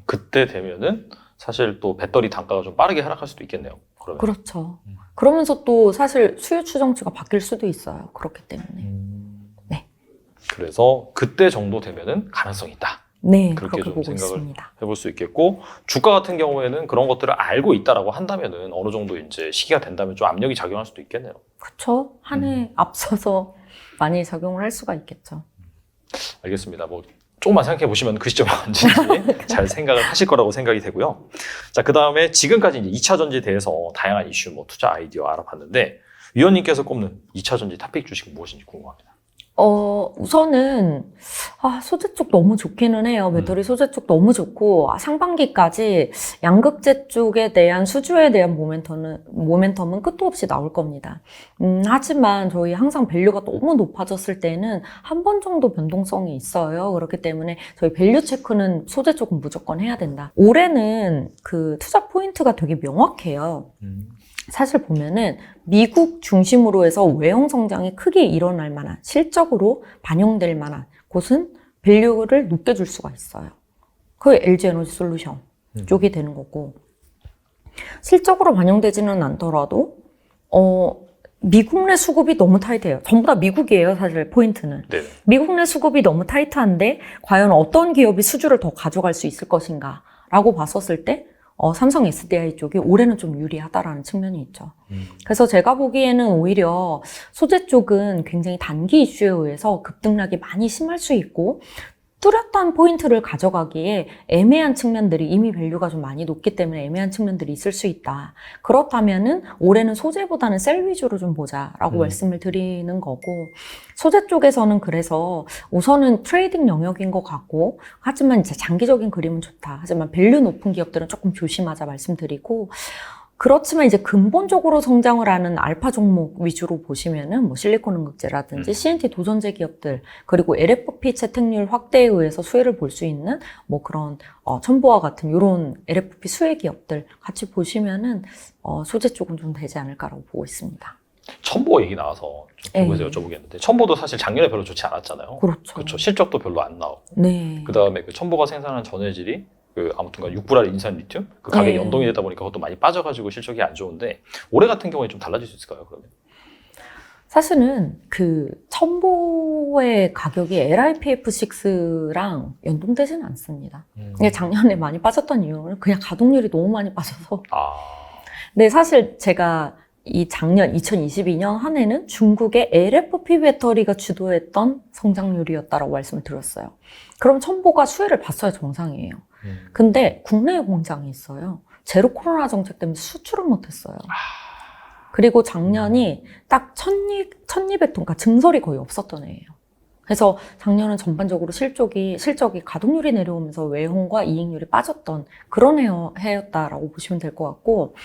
Speaker 1: 그때 되면은 사실 또 배터리 단가가 좀 빠르게 하락할 수도 있겠네요. 그러면.
Speaker 2: 그렇죠. 그러면서 또 사실 수요 추정치가 바뀔 수도 있어요. 그렇기 때문에. 네.
Speaker 1: 그래서 그때 정도 되면은 가능성이 있다.
Speaker 2: 네,
Speaker 1: 그렇게 좀
Speaker 2: 보고
Speaker 1: 생각을
Speaker 2: 있습니다.
Speaker 1: 해볼 수 있겠고, 주가 같은 경우에는 그런 것들을 알고 있다라고 한다면은 어느 정도 이제 시기가 된다면 좀 압력이 작용할 수도 있겠네요.
Speaker 2: 그렇죠. 한 해 앞서서 많이 작용을 할 수가 있겠죠.
Speaker 1: 알겠습니다. 뭐 조금만 생각해 보시면 그 시점이 언제인지 잘 생각을 하실 거라고 생각이 되고요. 자, 그 다음에 지금까지 이제 2차 전지에 대해서 다양한 이슈, 뭐 투자 아이디어 알아봤는데 위원님께서 꼽는 2차 전지 탑픽 주식은 무엇인지 궁금합니다.
Speaker 2: 우선은, 소재 쪽 너무 좋기는 해요. 배터리 소재 쪽 너무 좋고, 상반기까지 양극재 쪽에 대한 수주에 대한 모멘텀은 끝도 없이 나올 겁니다. 하지만 저희 항상 밸류가 너무 높아졌을 때는 한 번 정도 변동성이 있어요. 그렇기 때문에 저희 밸류 체크는 소재 쪽은 무조건 해야 된다. 올해는 그 투자 포인트가 되게 명확해요. 사실 보면은 미국 중심으로 해서 외형 성장이 크게 일어날 만한, 실적으로 반영될 만한 곳은 밸류를 높게 줄 수가 있어요. 그게 LG 에너지 솔루션 쪽이 되는 거고, 실적으로 반영되지는 않더라도 미국 내 수급이 너무 타이트해요. 전부 다 미국이에요, 사실 포인트는.
Speaker 1: 네.
Speaker 2: 미국 내 수급이 너무 타이트한데 과연 어떤 기업이 수주를 더 가져갈 수 있을 것인가 라고 봤었을 때 삼성 SDI 쪽이 올해는 좀 유리하다라는 측면이 있죠. 그래서 제가 보기에는 오히려 소재 쪽은 굉장히 단기 이슈에 의해서 급등락이 많이 심할 수 있고 뚜렷한 포인트를 가져가기에 애매한 측면들이 이미 밸류가 좀 많이 높기 때문에 애매한 측면들이 있을 수 있다. 그렇다면은 올해는 소재보다는 셀 위주로 좀 보자라고 말씀을 드리는 거고, 소재 쪽에서는 그래서 우선은 트레이딩 영역인 것 같고, 하지만 이제 장기적인 그림은 좋다. 하지만 밸류 높은 기업들은 조금 조심하자 말씀드리고, 그렇지만 이제 근본적으로 성장을 하는 알파 종목 위주로 보시면은 뭐 실리콘 응급제라든지 CNT 도전제 기업들, 그리고 LFP 채택률 확대에 의해서 수혜를 볼 수 있는 뭐 그런 첨보와 같은 이런 LFP 수혜 기업들 같이 보시면은 소재 쪽은 좀 되지 않을까라고 보고 있습니다.
Speaker 1: 첨보 얘기 나와서 좀 궁금해서 여쭤보겠는데, 첨보도 사실 작년에 별로 좋지 않았잖아요.
Speaker 2: 그렇죠.
Speaker 1: 그렇죠. 실적도 별로 안 나오고.
Speaker 2: 네.
Speaker 1: 그 다음에 그 첨보가 생산한 전해질이 아무튼간 6불알 인산 리튬 그 가격이 연동이 되다 보니까 그것도 많이 빠져가지고 실적이 안 좋은데, 올해 같은 경우에 좀 달라질 수 있을까요? 그러면?
Speaker 2: 사실은 그 첨보의 가격이 LiPF6랑 연동되지는 않습니다. 근데 작년에 많이 빠졌던 이유는 그냥 가동률이 너무 많이 빠져서. 근데 사실 제가 이 작년 2022년 한 해는 중국의 LFP 배터리가 주도했던 성장률이었다라고 말씀을 드렸어요. 그럼 첨보가 수혜를 봤어야 정상이에요. 근데 국내에 공장이 있어요. 제로 코로나 정책 때문에 수출을 못했어요. 그리고 작년이 딱 1200톤, 그러니까 증설이 거의 없었던 해예요. 그래서 작년은 전반적으로 실적이 가동률이 내려오면서 외형과 이익률이 빠졌던 그런 해였다라고 보시면 될 것 같고,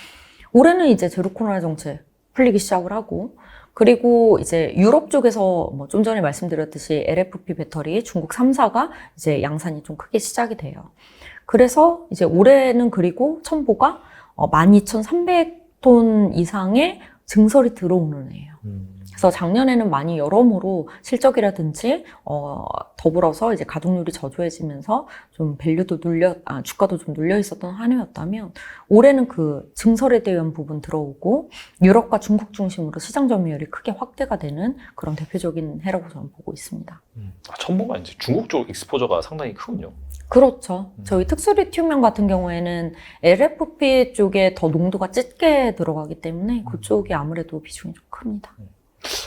Speaker 2: 올해는 이제 제로 코로나 정책 풀리기 시작을 하고, 그리고 이제 유럽 쪽에서 뭐 좀 전에 말씀드렸듯이 LFP 배터리 중국 3사가 이제 양산이 좀 크게 시작이 돼요. 그래서 이제 올해는 그리고 첨보가 12,300톤 이상의 증설이 들어오는 해예요. 그래서 작년에는 많이 여러모로 실적이라든지 더불어서 이제 가동률이 저조해지면서 좀 밸류도 주가도 좀 눌려 있었던 한 해였다면, 올해는 그 증설에 대한 부분 들어오고 유럽과 중국 중심으로 시장 점유율이 크게 확대가 되는 그런 대표적인 해라고 저는 보고 있습니다.
Speaker 1: 첨보가 이제 중국 쪽 익스포저가 상당히 크군요.
Speaker 2: 그렇죠. 저희 특수리튬형 같은 경우에는 LFP 쪽에 더 농도가 짙게 들어가기 때문에 그쪽이 아무래도 비중이 좀 큽니다.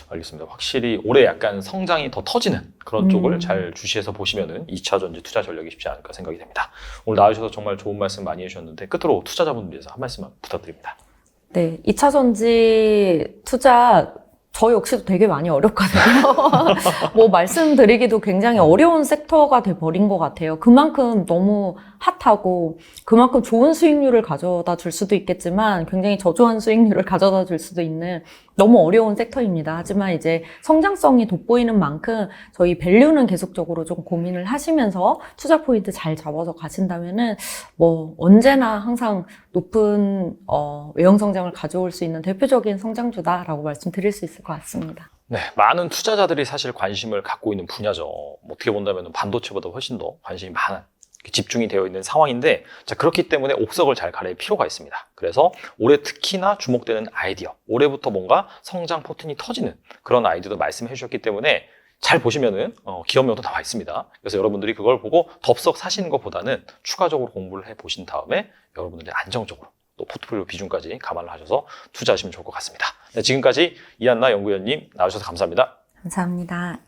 Speaker 1: 알겠습니다. 확실히 올해 약간 성장이 더 터지는 그런 쪽을 잘 주시해서 보시면은 2차 전지 투자 전략이 쉽지 않을까 생각이 됩니다. 오늘 나와주셔서 정말 좋은 말씀 많이 해주셨는데, 끝으로 투자자분들 위해서 한 말씀만 부탁드립니다.
Speaker 2: 네, 2차 전지 투자 저 역시도 되게 많이 어렵거든요. 뭐 말씀드리기도 굉장히 어려운 섹터가 돼버린 것 같아요. 그만큼 너무 핫하고 그만큼 좋은 수익률을 가져다 줄 수도 있겠지만 굉장히 저조한 수익률을 가져다 줄 수도 있는 너무 어려운 섹터입니다. 하지만 이제 성장성이 돋보이는 만큼 저희 밸류는 계속적으로 좀 고민을 하시면서 투자 포인트 잘 잡아서 가신다면은 뭐 언제나 항상 높은 외형 성장을 가져올 수 있는 대표적인 성장주다라고 말씀드릴 수 있을 것 같습니다.
Speaker 1: 네, 많은 투자자들이 사실 관심을 갖고 있는 분야죠. 어떻게 본다면 반도체보다 훨씬 더 관심이 많은, 집중이 되어 있는 상황인데, 자, 그렇기 때문에 옥석을 잘 가릴 필요가 있습니다. 그래서 올해 특히나 주목되는 아이디어, 올해부터 뭔가 성장 포텐이 터지는 그런 아이디어도 말씀해 주셨기 때문에 잘 보시면은 기업명도 나와 있습니다. 그래서 여러분들이 그걸 보고 덥석 사시는 것보다는 추가적으로 공부를 해 보신 다음에 여러분들이 안정적으로 또 포트폴리오 비중까지 감안을 하셔서 투자하시면 좋을 것 같습니다. 네, 지금까지 이한나 연구위원님 나와주셔서 감사합니다.
Speaker 2: 감사합니다.